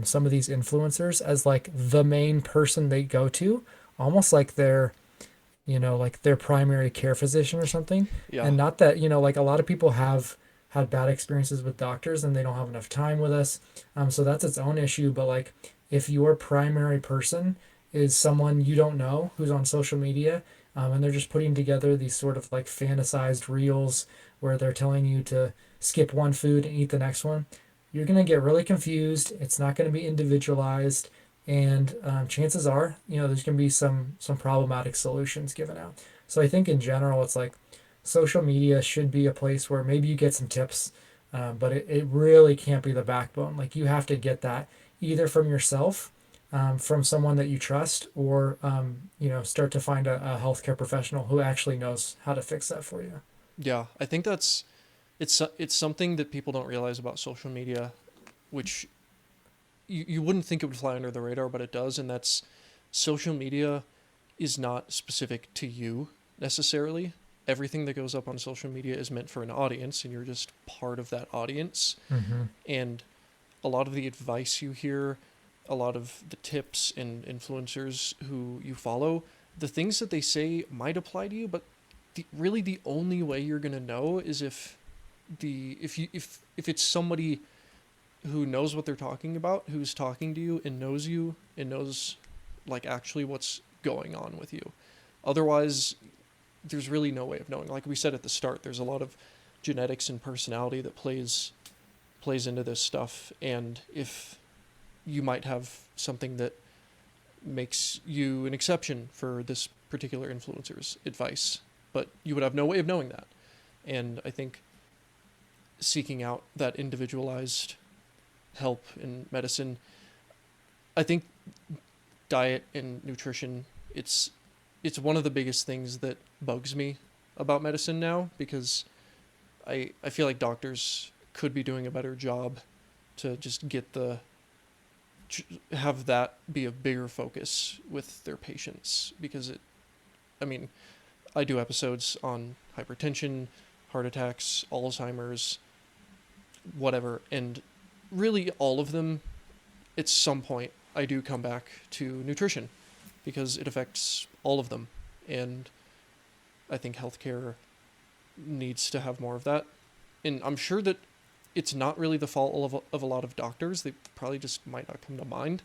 some of these influencers as like the main person they go to, almost like like their primary care physician or something. Yeah. And not that, like a lot of people have had bad experiences with doctors and they don't have enough time with us. So that's its own issue. But like if your primary person is someone you don't know who's on social media And they're just putting together these sort of like fantasized reels where they're telling you to skip one food and eat the next one. You're going to get really confused. It's not going to be individualized, and chances are, there's going to be some problematic solutions given out. So I think in general, it's like social media should be a place where maybe you get some tips, but it really can't be the backbone. Like you have to get that either from yourself, from someone that you trust, or start to find a healthcare professional who actually knows how to fix that for you. Yeah, I think it's something that people don't realize about social media, which you wouldn't think it would fly under the radar, but it does, and that's social media is not specific to you necessarily. Everything that goes up on social media is meant for an audience, and you're just part of that audience. Mm-hmm. And a lot of the advice you hear, a lot of the tips and influencers who you follow, the things that they say might apply to you, but really the only way you're gonna know is if it's somebody who knows what they're talking about, who's talking to you and knows like actually what's going on with you. Otherwise, there's really no way of knowing. Like we said at the start, there's a lot of genetics and personality that plays into this stuff, and if you might have something that makes you an exception for this particular influencer's advice, but you would have no way of knowing that. And I think seeking out that individualized help in medicine, I think diet and nutrition, it's one of the biggest things that bugs me about medicine now, because I feel like doctors could be doing a better job to just have that be a bigger focus with their patients, because I mean, I do episodes on hypertension, heart attacks, Alzheimer's, whatever, and really all of them, at some point, I do come back to nutrition because it affects all of them, and I think healthcare needs to have more of that. And I'm sure that it's not really the fault of a lot of doctors. They probably just might not come to mind.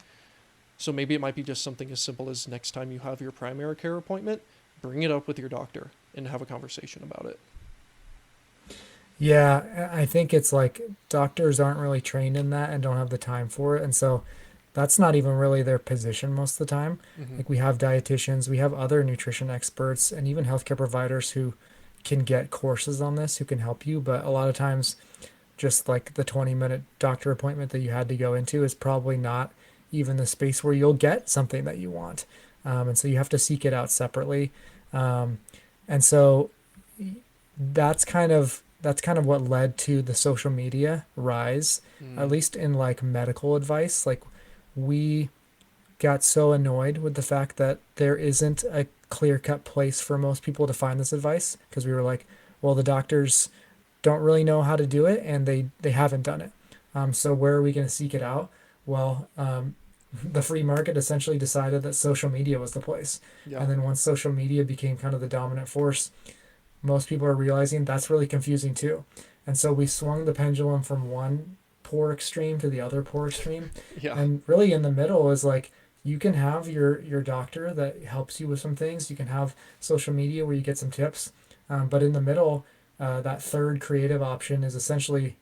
So maybe it might be just something as simple as next time you have your primary care appointment, bring it up with your doctor and have a conversation about it. Yeah, I think it's like doctors aren't really trained in that and don't have the time for it. And so that's not even really their position most of the time. Mm-hmm. Like we have dietitians, we have other nutrition experts, and even healthcare providers who can get courses on this who can help you. But a lot of times, just like the 20-minute doctor appointment that you had to go into is probably not even the space where you'll get something that you want. And so you have to seek it out separately. Um, and so that's kind of what led to the social media rise, at Mm. least in like medical advice. Like we got so annoyed with the fact that there isn't a clear-cut place for most people to find this advice, because we were like, well, the doctors don't really know how to do it, and they haven't done it. So where are we going to seek it out? Well, the free market essentially decided that social media was the place. Yeah. And then once social media became kind of the dominant force, most people are realizing that's really confusing too. And so we swung the pendulum from one poor extreme to the other poor extreme. Yeah. And really in the middle is like you can have your doctor that helps you with some things. You can have social media where you get some tips. But in the middle, that third creative option is essentially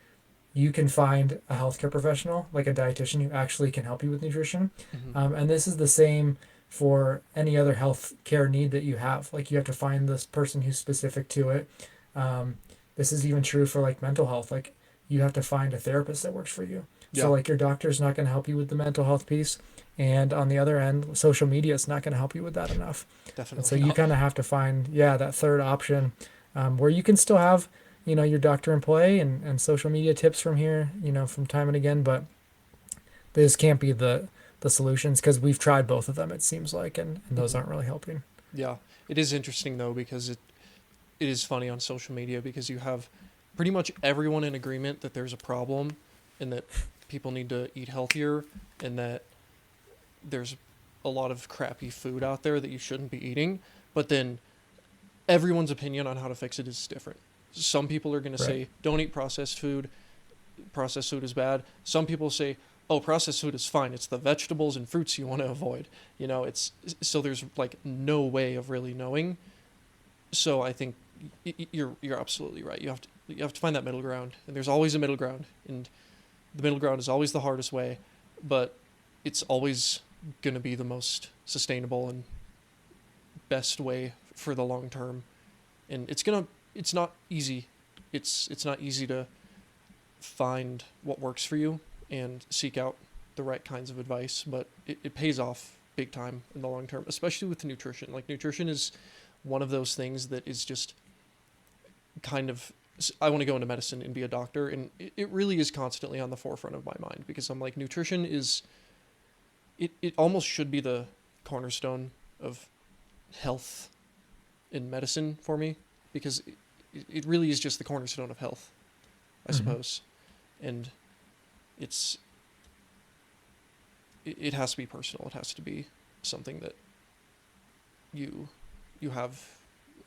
you can find a healthcare professional, like a dietitian, who actually can help you with nutrition. Mm-hmm. And this is the same for any other health care need that you have. Like you have to find this person who's specific to it. Um, this is even true for like mental health. Like you have to find a therapist that works for you. So Yeah. like your doctor's not going to help you with the mental health piece. And on the other end, social media is not going to help you with that enough. And so Definitely you not. kind of have to find, yeah, that third option, where you can still have, your doctor in play and social media tips from here, from time and again, but this can't be the solutions because we've tried both of them, it seems like, and those Mm-hmm. aren't really helping. Yeah. It is interesting though, because it is funny on social media because you have pretty much everyone in agreement that there's a problem and that people need to eat healthier, and that there's a lot of crappy food out there that you shouldn't be eating. But then everyone's opinion on how to fix it is different. Some people are going to Right. say, don't eat processed food. Processed food is bad. Some people say, oh, processed food is fine. It's the vegetables and fruits you want to avoid. It's so there's like no way of really knowing. So I think you're absolutely right. You have to find that middle ground, and there's always a middle ground, and the middle ground is always the hardest way, but it's always going to be the most sustainable and best way for the long term. And it's not easy. It's not easy to find what works for you and seek out the right kinds of advice, but it pays off big time in the long term, especially with nutrition. Like nutrition is one of those things that is just kind of, I want to go into medicine and be a doctor, and it really is constantly on the forefront of my mind because I'm like, nutrition is, it almost should be the cornerstone of health in medicine for me because it really is just the cornerstone of health, I Hmm. suppose. And it's, it has to be personal. It has to be something that you you have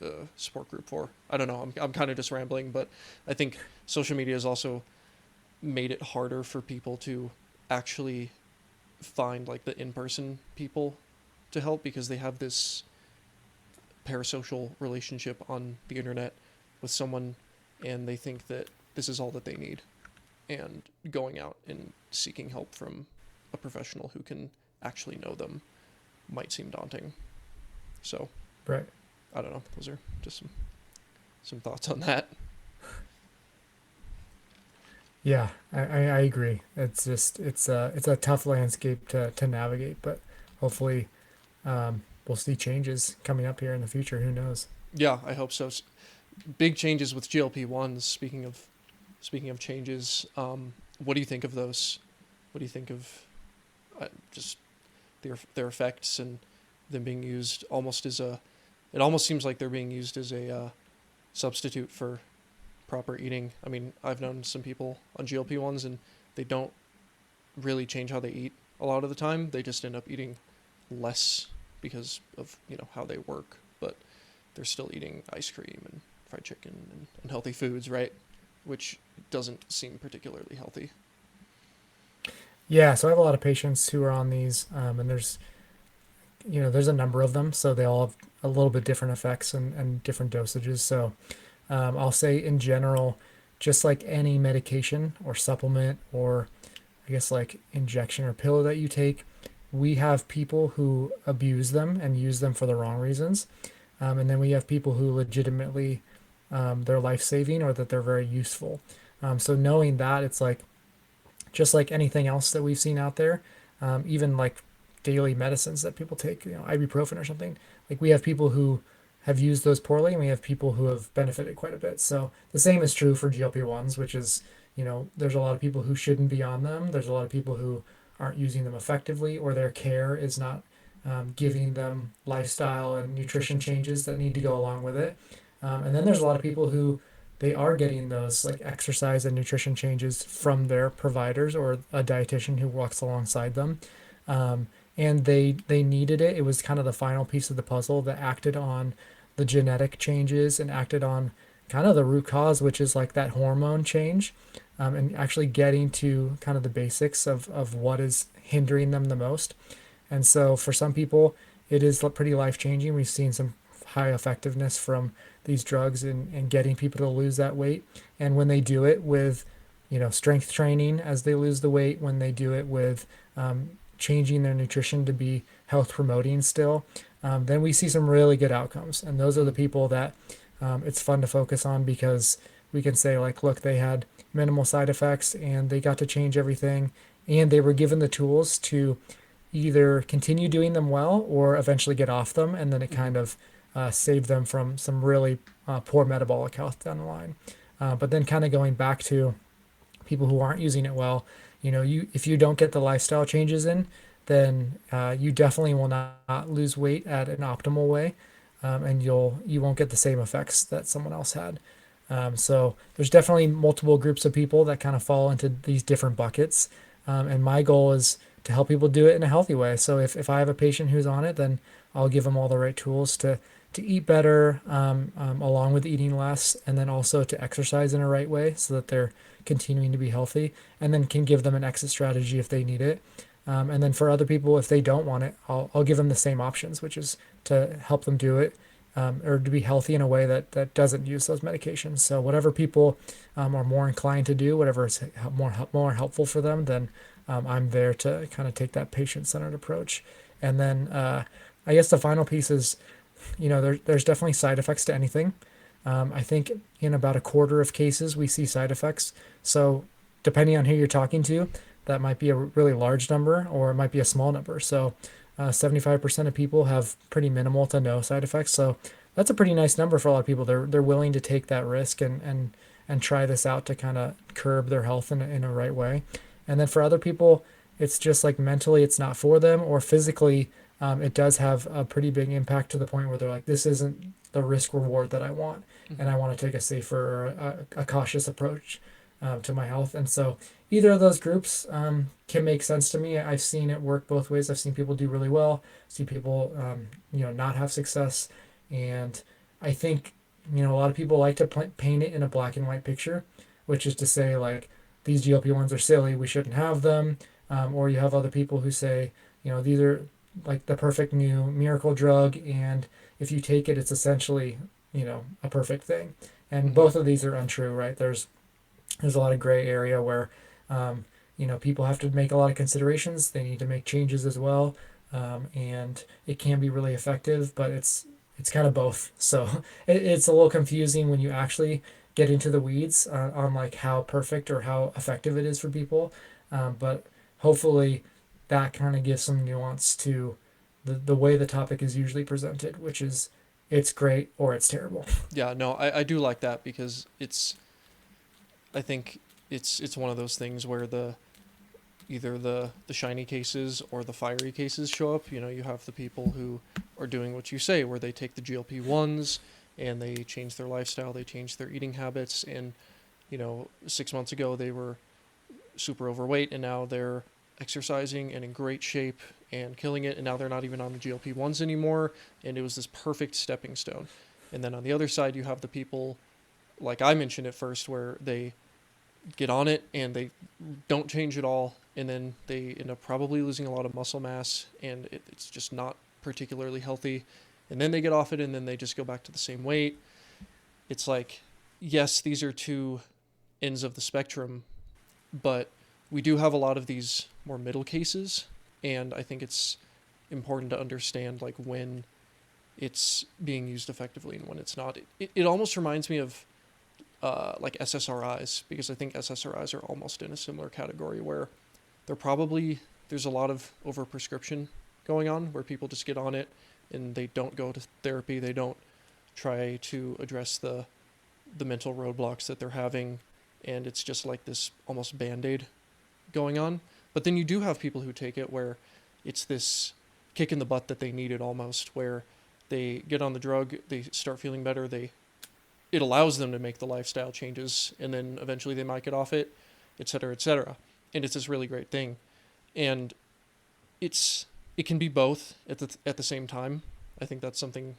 a support group for. I don't know. I'm kind of just rambling, but I think social media has also made it harder for people to actually find like the in-person people to help because they have this parasocial relationship on the internet with someone and they think that this is all that they need, and going out and seeking help from a professional who can actually know them might seem daunting. So Right. I don't know. Those are just some thoughts on that. Yeah, I agree. It's just it's a tough landscape to navigate, but hopefully we'll see changes coming up here in the future. Who knows? Yeah, I hope so. Big changes with GLP-1s. Speaking of changes, what do you think of those? What do you think of just their effects and them being used almost as a? It almost seems like they're being used as a substitute for proper eating. I mean, I've known some people on GLP-1s and they don't really change how they eat a lot of the time. They just end up eating less because of, how they work, but they're still eating ice cream and fried chicken and unhealthy foods, right? Which doesn't seem particularly healthy. Yeah, so I have a lot of patients who are on these, and there's a number of them, so they all have a little bit different effects and different dosages. So I'll say in general, just like any medication or supplement or I guess like injection or pill that you take, we have people who abuse them and use them for the wrong reasons. And then we have people who legitimately they're life saving or that they're very useful. So knowing that, it's like just like anything else that we've seen out there, even like daily medicines that people take, ibuprofen or something. Like we have people who have used those poorly, and we have people who have benefited quite a bit. So the same is true for GLP-1s, which is, there's a lot of people who shouldn't be on them. There's a lot of people who aren't using them effectively, or their care is not giving them lifestyle and nutrition changes that need to go along with it. And then there's a lot of people who they are getting those like exercise and nutrition changes from their providers or a dietitian who walks alongside them. Um, and they needed it. It was kind of the final piece of the puzzle that acted on the genetic changes and acted on kind of the root cause, which is like that hormone change, and actually getting to kind of the basics of what is hindering them the most. And so for some people, it is pretty life changing. We've seen some high effectiveness from these drugs in getting people to lose that weight. And when they do it with, strength training as they lose the weight, when they do it with changing their nutrition to be health promoting still, then we see some really good outcomes. And those are the Mm. people that it's fun to focus on because we can say, like, look, they had minimal side effects and they got to change everything. And they were given the tools to either continue doing them well or eventually get off them. And then it Mm-hmm. kind of saved them from some really poor metabolic health down the line. But then kind of going back to people who aren't using it well, you if you don't get the lifestyle changes in, then you definitely will not lose weight at an optimal way, and you won't get the same effects that someone else had. So there's definitely multiple groups of people that kind of fall into these different buckets, and my goal is to help people do it in a healthy way. So if I have a patient who's on it, then I'll give them all the right tools to eat better, along with eating less, and then also to exercise in a right way so that they're continuing to be healthy, and then can give them an exit strategy if they need it. And then for other people, if they don't want it, I'll give them the same options, which is to help them do it or to be healthy in a way that doesn't use those medications. So whatever people are more inclined to do, whatever is more helpful for them, then I'm there to kind of take that patient-centered approach. And then I guess the final piece is, there's definitely side effects to anything. I think in about a quarter of cases we see side effects. So depending on who you're talking to, that might be a really large number or it might be a small number. So 75% of people have pretty minimal to no side effects. So that's a pretty nice number for a lot of people. They're willing to take that risk and try this out to kind of curb their health in a right way. And then for other people, it's just like mentally it's not for them, or physically it does have a pretty big impact to the point where they're like, this isn't the risk reward that I want, and Mm-hmm. I want to take a safer, a cautious approach to my health. And so either of those groups can make sense to me. I've seen it work both ways. I've seen people do really well, see people not have success, and I think a lot of people like to paint it in a black and white picture, which is to say like these GLP-1s are silly, we shouldn't have them, or you have other people who say these are like the perfect new miracle drug, and if you take it, it's essentially a perfect thing. And Mm-hmm. both of these are untrue, right? There's a lot of gray area where people have to make a lot of considerations. They need to make changes as well, and it can be really effective, but it's kind of both. So it's a little confusing when you actually get into the weeds on like how perfect or how effective it is for people. But hopefully that kind of gives some nuance to the way the topic is usually presented, which is it's great or it's terrible. Yeah, no, I do like that because I think it's one of those things where either the shiny cases or the fiery cases show up. You have the people who are doing what you say, where they take the GLP-1s and they change their lifestyle, they change their eating habits, and 6 months ago they were super overweight and now they're exercising and in great shape and killing it, and now they're not even on the GLP-1s anymore, and it was this perfect stepping stone. And then on the other side you have the people like I mentioned at first where they get on it and they don't change at all, and then they end up probably losing a lot of muscle mass, and it's just not particularly healthy, and then they get off it and then they just go back to the same weight. It's like, yes, these are two ends of the spectrum, but we do have a lot of these more middle cases, and I think it's important to understand like when it's being used effectively and when it's not. It almost reminds me of like SSRIs, because I think SSRIs are almost in a similar category where there's a lot of overprescription going on where people just get on it and they don't go to therapy, they don't try to address the mental roadblocks that they're having, and it's just like this almost band-aid going on. But then you do have people who take it where it's this kick in the butt that they needed almost, where they get on the drug, they start feeling better, it allows them to make the lifestyle changes, and then eventually they might get off it, et cetera, et cetera. And it's this really great thing. And it can be both at the same time. I think that's something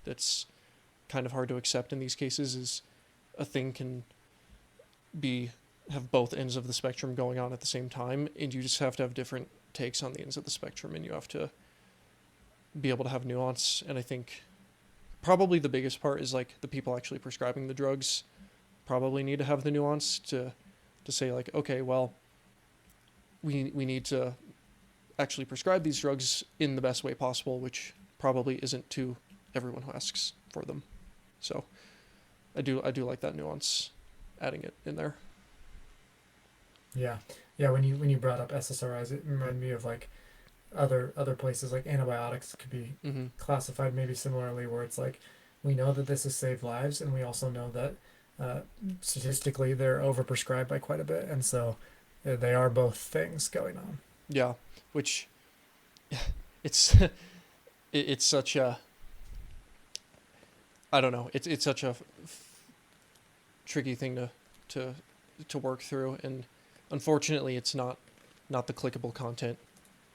that's kind of hard to accept in these cases, is a thing can be have both ends of the spectrum going on at the same time, and you just have to have different takes on the ends of the spectrum, and you have to be able to have nuance. And I think probably the biggest part is like the people actually prescribing the drugs probably need to have the nuance to say like, okay, well, we need to actually prescribe these drugs in the best way possible, which probably isn't to everyone who asks for them. So I do like that nuance, adding it in there. Yeah, yeah. When you brought up SSRIs, it reminded me of like other places like antibiotics could be Mm-hmm. classified maybe similarly, where it's like we know that this has saved lives, and we also know that uh, statistically they're overprescribed by quite a bit, and so they are both things going on. Yeah, which it's it's such a, I don't know, it's such a tricky thing to to work through, and unfortunately it's not the clickable content,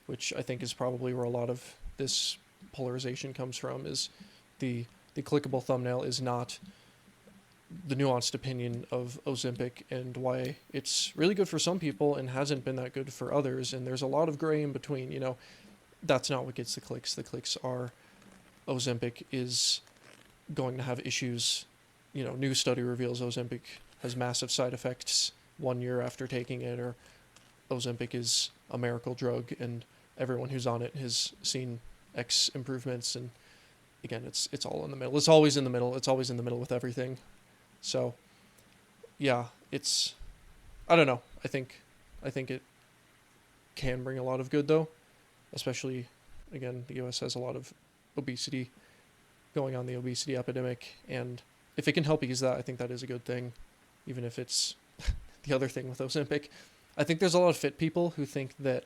which I think is probably where a lot of this polarization comes from, is the the clickable thumbnail is not the nuanced opinion of Ozempic and why it's really good for some people and hasn't been that good for others, and there's a lot of gray in between. That's not what gets the clicks. The clicks are Ozempic is going to have issues. New study reveals Ozempic has massive side effects 1 year after taking it, or Ozempic is a miracle drug and everyone who's on it has seen X improvements. And again, it's all in the middle. It's always in the middle. It's always in the middle with everything. So yeah, it's I don't know. I think it can bring a lot of good though, especially again the U.S. has a lot of obesity going on, the obesity epidemic, and if it can help ease that, I think that is a good thing, even if it's the other thing with Ozempic. I think there's a lot of fit people who think that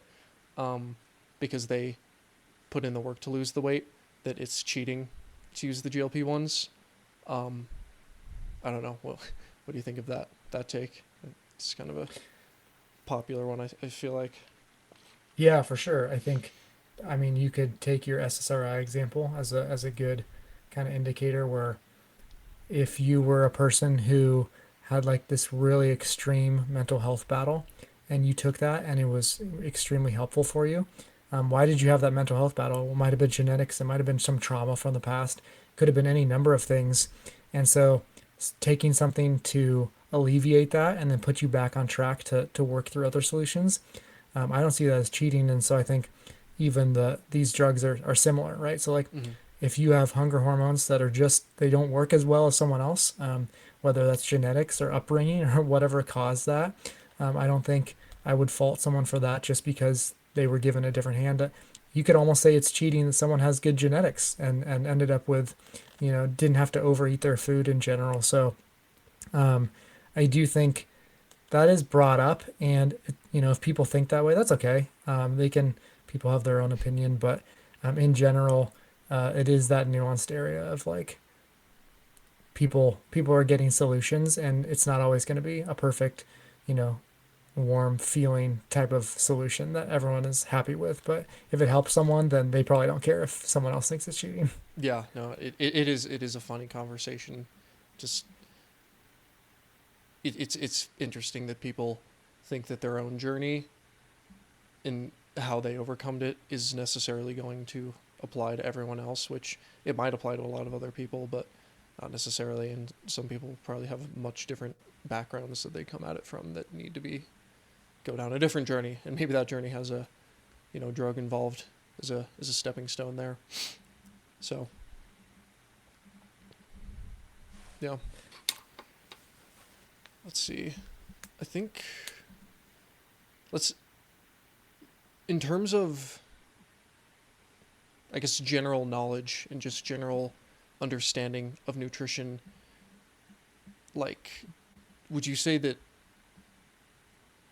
because they put in the work to lose the weight, that it's cheating to use the GLP ones. Um, I don't know. What do you think of that take? It's kind of a popular one. I feel like. Yeah, for sure. I mean, you could take your SSRI example as a good kind of indicator where if you were a person who had like this really extreme mental health battle and you took that and it was extremely helpful for you, why did you have that mental health battle? Well, it might have been genetics, it might have been some trauma from the past, could have been any number of things. And so taking something to alleviate that and then put you back on track to work through other solutions, I don't see that as cheating. And so I think even these drugs are similar, right? So like Mm-hmm. if you have hunger hormones that are just they don't work as well as someone else, whether that's genetics or upbringing or whatever caused that, I don't think I would fault someone for that just because they were given a different hand. You could almost say it's cheating that someone has good genetics and ended up with, didn't have to overeat their food in general. So um, I do think that is brought up, and if people think that way, that's okay. They can people have their own opinion, but in general, it is that nuanced area of like people are getting solutions, and it's not always going to be a perfect, you know, warm feeling type of solution that everyone is happy with. But if it helps someone, then they probably don't care if someone else thinks it's cheating. Yeah, no, it is a funny conversation. Just it's interesting that people think that their own journey and how they overcome it is necessarily going to apply to everyone else, which it might apply to a lot of other people, but not necessarily. And some people probably have much different backgrounds that they come at it from that need to be go down a different journey, and maybe that journey has a drug involved as a stepping stone there. So yeah, let's see. I think let's in terms of I guess general knowledge and just general understanding of nutrition, like would you say that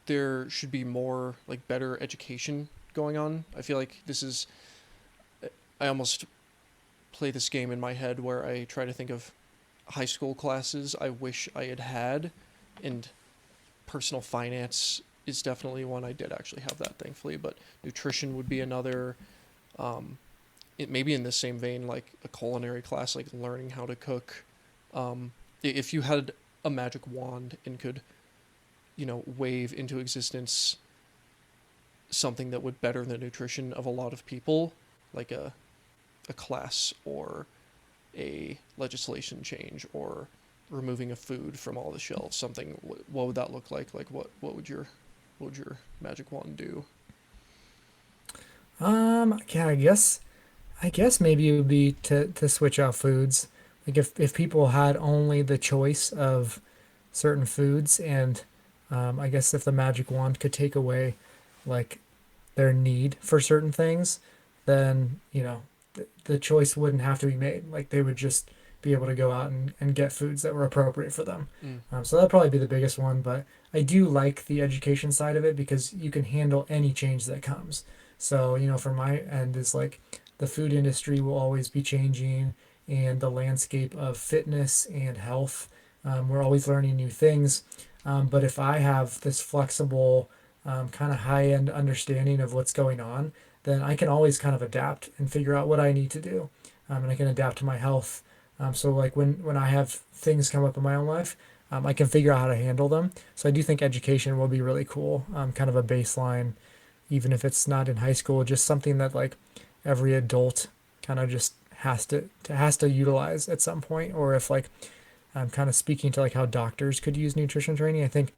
there should be more like better education going on? I feel like this is I almost play this game in my head where I try to think of high school classes I wish I had had, and personal finance is definitely one. I did actually have that, thankfully, but nutrition would be another. It maybe in the same vein, like a culinary class, like learning how to cook. If you had a magic wand and could, wave into existence something that would better the nutrition of a lot of people, like a class or a legislation change or removing a food from all the shelves, something, what would that look like? Like what would your magic wand do? Yeah, I guess maybe it would be to switch out foods. Like if people had only the choice of certain foods, and I guess if the magic wand could take away like their need for certain things, then the choice wouldn't have to be made. Like they would just be able to go out and get foods that were appropriate for them. Mm. So that'd probably be the biggest one. But I do like the education side of it because you can handle any change that comes. So from my end is like the food industry will always be changing, and the landscape of fitness and health. We're always learning new things. But if I have this flexible, kind of high end understanding of what's going on, then I can always kind of adapt and figure out what I need to do. And I can adapt to my health. So like when I have things come up in my own life, I can figure out how to handle them. So I do think education will be really cool. Kind of a baseline, even if it's not in high school, just something that like every adult kind of just has to utilize at some point, or if like I'm kind of speaking to like how doctors could use nutrition training. I think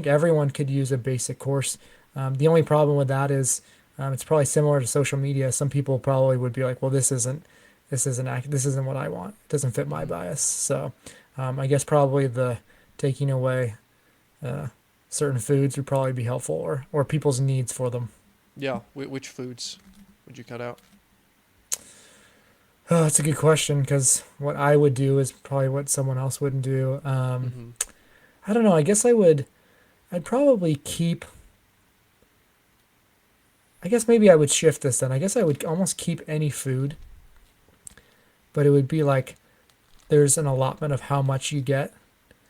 everyone could use a basic course. The only problem with that is it's probably similar to social media. Some people probably would be like, well, this isn't what I want. It doesn't fit my Hmm. bias. So I guess probably the taking away uh, certain foods would probably be helpful, or people's needs for them. Yeah. Which foods would you cut out? Oh, that's a good question because what I would do is probably what someone else wouldn't do. Hmm. I don't know. I guess I would. I'd probably keep. I guess maybe I would shift this then. I guess I would almost keep any food, but it would be like there's an allotment of how much you get,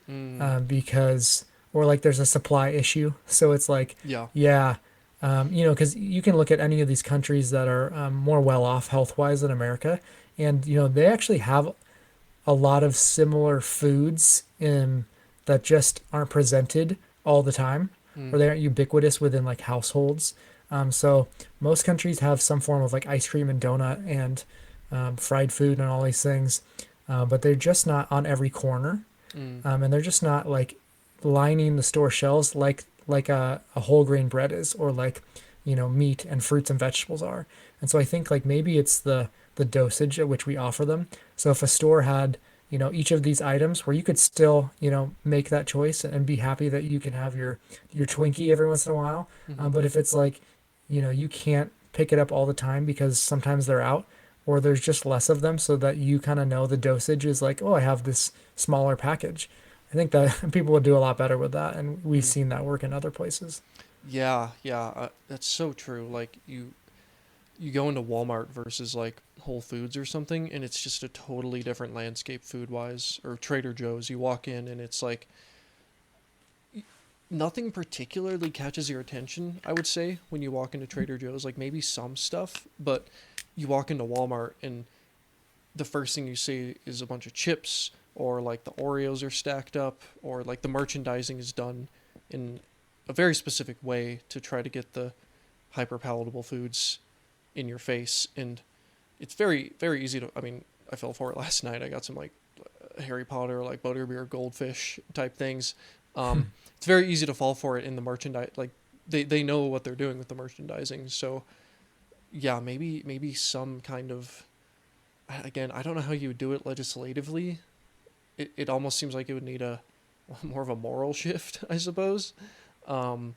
Mm. because, or like there's a supply issue. So it's like, Yeah. yeah, because you can look at any of these countries that are more well off health wise than America, and they actually have a lot of similar foods that just aren't presented all the time, or Mm. they aren't ubiquitous within like households. So most countries have some form of like ice cream and donut and fried food and all these things, but they're just not on every corner, Mm. and they're just not like lining the store shelves like a whole grain bread is, or like meat and fruits and vegetables are. And so I think like maybe it's the dosage at which we offer them. So if a store had each of these items where you could still make that choice and be happy that you can have your Twinkie every once in a while, Hmm. but if it's like you can't pick it up all the time because sometimes they're out, or there's just less of them, so that you kind of know the dosage is like, oh, I have this smaller package. I think that people would do a lot better with that, and we've Mm. seen that work in other places. Yeah. Yeah. That's so true. Like you go into Walmart versus like Whole Foods or something, and it's just a totally different landscape food wise. Or Trader Joe's, you walk in and it's like nothing particularly catches your attention, I would say, when you walk into Trader Joe's. Like maybe some stuff, but you walk into Walmart and the first thing you see is a bunch of chips, or like the Oreos are stacked up, or like the merchandising is done in a very specific way to try to get the hyper palatable foods in your face. And it's very, very easy to, I mean, I fell for it last night. I got some like Harry Potter, like butterbeer goldfish type things. It's very easy to fall for it in the merchandise. Like they know what they're doing with the merchandising. So yeah, maybe some kind of, again, I don't know how you would do it legislatively. It almost seems like it would need a more of a moral shift, I suppose. Um,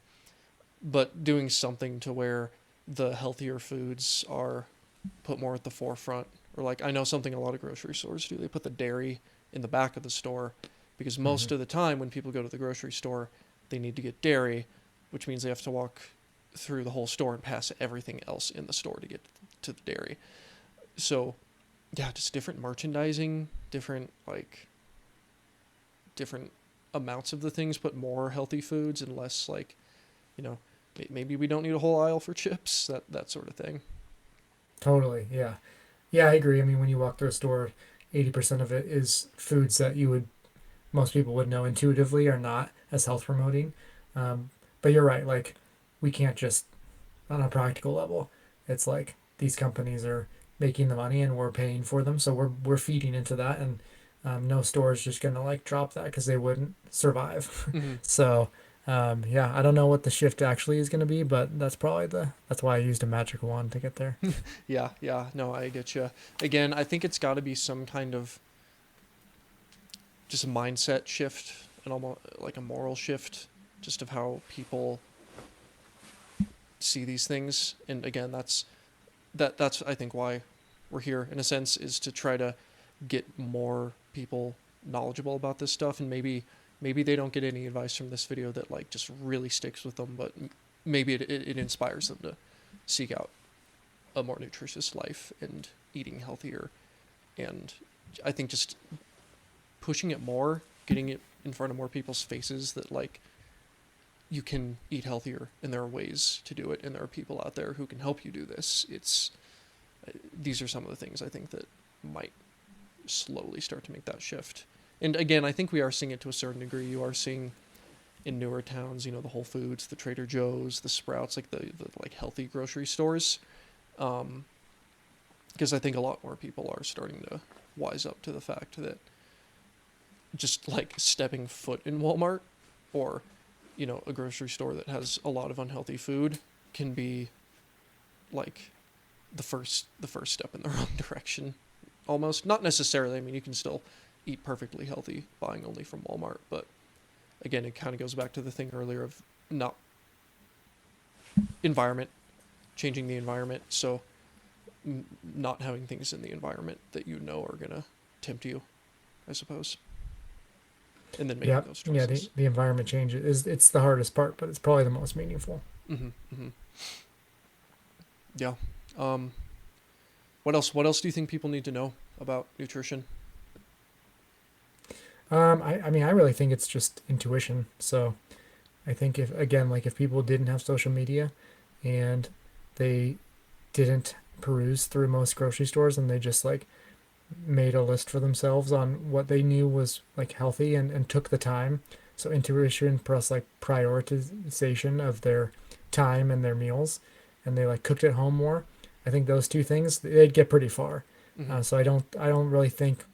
but doing something to where the healthier foods are put more at the forefront. Or like I know something a lot of grocery stores do. They put the dairy in the back of the store because Hmm. most of the time when people go to the grocery store, they need to get dairy, which means they have to walk through the whole store and pass everything else in the store to get to the dairy. So, yeah, just different merchandising, different amounts of the things, but more healthy foods and less like, you know, maybe we don't need a whole aisle for chips, that sort of thing. Totally, yeah. Yeah, I agree. I mean, when you walk through a store, 80% of it is foods that most people would know intuitively are not as health promoting. Um, but you're right. Like, we can't just, on a practical level, it's like these companies are making the money and we're paying for them. So we're feeding into that. And no store is just going to like drop that because they wouldn't survive. Hmm. So, yeah, I don't know what the shift actually is going to be, but that's why I used a magic wand to get there. Yeah, yeah, no, I get you. Again, I think it's got to be some kind of just a mindset shift and almost like a moral shift, just of how people see these things. And again, that's I think why we're here in a sense, is to try to get more people knowledgeable about this stuff. And maybe they don't get any advice from this video that like just really sticks with them, but maybe it inspires them to seek out a more nutritious life and eating healthier. And I think just pushing it more, getting it in front of more people's faces that like you can eat healthier and there are ways to do it and there are people out there who can help you do this. It's these are some of the things I think that might slowly start to make that shift. And again, I think we are seeing it to a certain degree. You are seeing in newer towns, the Whole Foods, the Trader Joe's, the Sprouts, like the like healthy grocery stores. Um, because I think a lot more people are starting to wise up to the fact that just like stepping foot in Walmart or, a grocery store that has a lot of unhealthy food can be like the first step in the wrong direction. Almost, not necessarily. I mean, you can still eat perfectly healthy buying only from Walmart, but again, it kind of goes back to the thing earlier of not environment, changing the environment. So not having things in the environment that are gonna tempt you, I suppose, and then making Yeah, those yeah. choices. The environment change is it's the hardest part, but it's probably the most meaningful. Hmm. Hmm. Yeah. Um, what else? What else do you think people need to know about nutrition? I mean, I really think it's just intuition. So I think if again, like if people didn't have social media and they didn't peruse through most grocery stores and they just like made a list for themselves on what they knew was like healthy and took the time. So intuition plus like prioritization of their time and their meals, and they like cooked at home more. I think those two things they'd get pretty far. Hmm. So I don't really think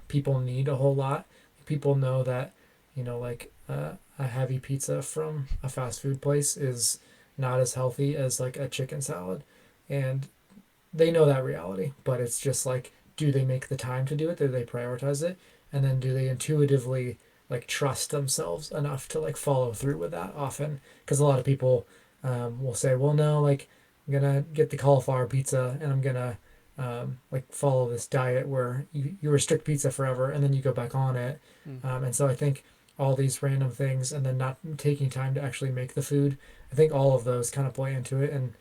people need a whole lot. People know that, like a heavy pizza from a fast food place is not as healthy as like a chicken salad, and they know that reality. But it's just like, do they make the time to do it? Do they prioritize it? And then do they intuitively like trust themselves enough to like follow through with that often? Because a lot of people will say, well, no, like I'm gonna get the cauliflower pizza and I'm gonna like follow this diet where you restrict pizza forever and then you go back on it. Mm. And so I think all these random things and then not taking time to actually make the food, I think all of those kind of play into it. And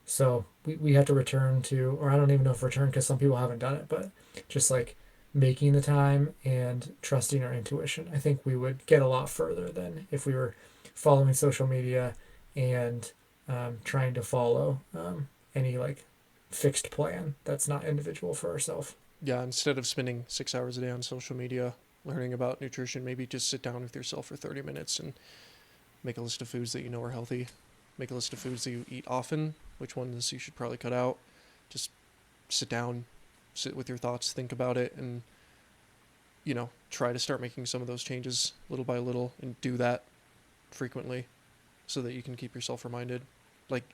so we have to return to, or I don't even know if return because some people haven't done it, but just like making the time and trusting our intuition. I think we would get a lot further than if we were following social media and trying to follow any like fixed plan that's not individual for ourselves. Yeah. Instead of spending 6 hours a day on social media learning about nutrition, maybe just sit down with yourself for 30 minutes and make a list of foods that you know are healthy. Make a list of foods that you eat often, which ones you should probably cut out. Just sit down, sit with your thoughts, think about it, and, try to start making some of those changes little by little and do that frequently so that you can keep yourself reminded. Like,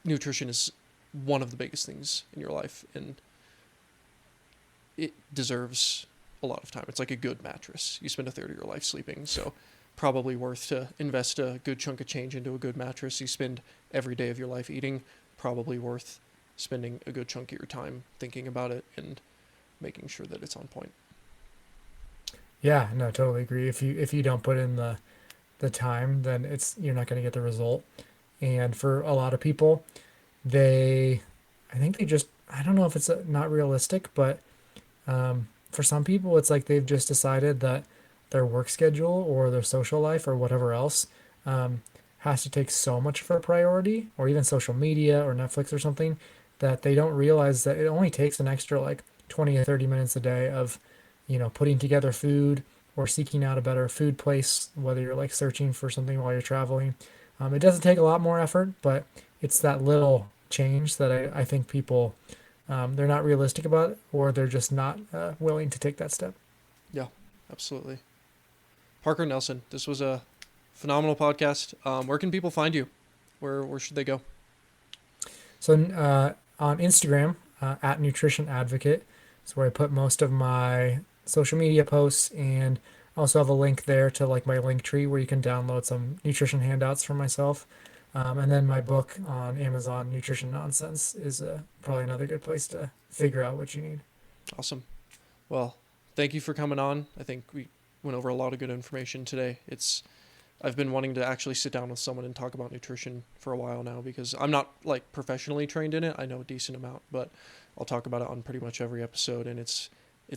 nutrition is one of the biggest things in your life, and it deserves a lot of time. It's like a good mattress. You spend a third of your life sleeping, so probably worth to invest a good chunk of change into a good mattress. You spend every day of your life eating, probably worth spending a good chunk of your time thinking about it and making sure that it's on point. Yeah, no, totally agree. If you don't put in the time, then it's you're not going to get the result. And for a lot of people, they I think they just I don't know if it's not realistic, but for some people, it's like they've just decided that their work schedule or their social life or whatever else um, has to take so much of a priority, or even social media or Netflix or something, that they don't realize that it only takes an extra like 20 or 30 minutes a day of, putting together food or seeking out a better food place, whether you're like searching for something while you're traveling. It doesn't take a lot more effort, but it's that little change that I think people they're not realistic about it, or they're just not willing to take that step. Yeah, absolutely. Parker Nelson, this was a phenomenal podcast. Where can people find you? Where should they go? So on Instagram, at Nutrition Advocate, is where I put most of my social media posts, and I also have a link there to like my link tree where you can download some nutrition handouts for myself. And then my book on Amazon, Nutrition Nonsense, is probably another good place to figure out what you need. Awesome. Well, thank you for coming on. I think we went over a lot of good information today. I've been wanting to actually sit down with someone and talk about nutrition for a while now because I'm not like professionally trained in it. I know a decent amount, but I'll talk about it on pretty much every episode, and it's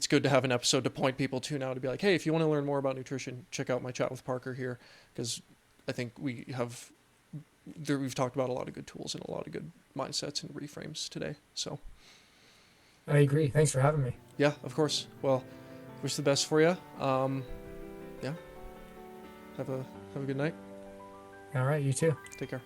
good to have an episode to point people to now to be like, hey, if you want to learn more about nutrition, check out my chat with Parker here, because I think we've talked about a lot of good tools and a lot of good mindsets and reframes today. So I agree. Thanks for having me. yeah, of course. Well, wish the best for you. Yeah, have a good night. All right, you too. Take care.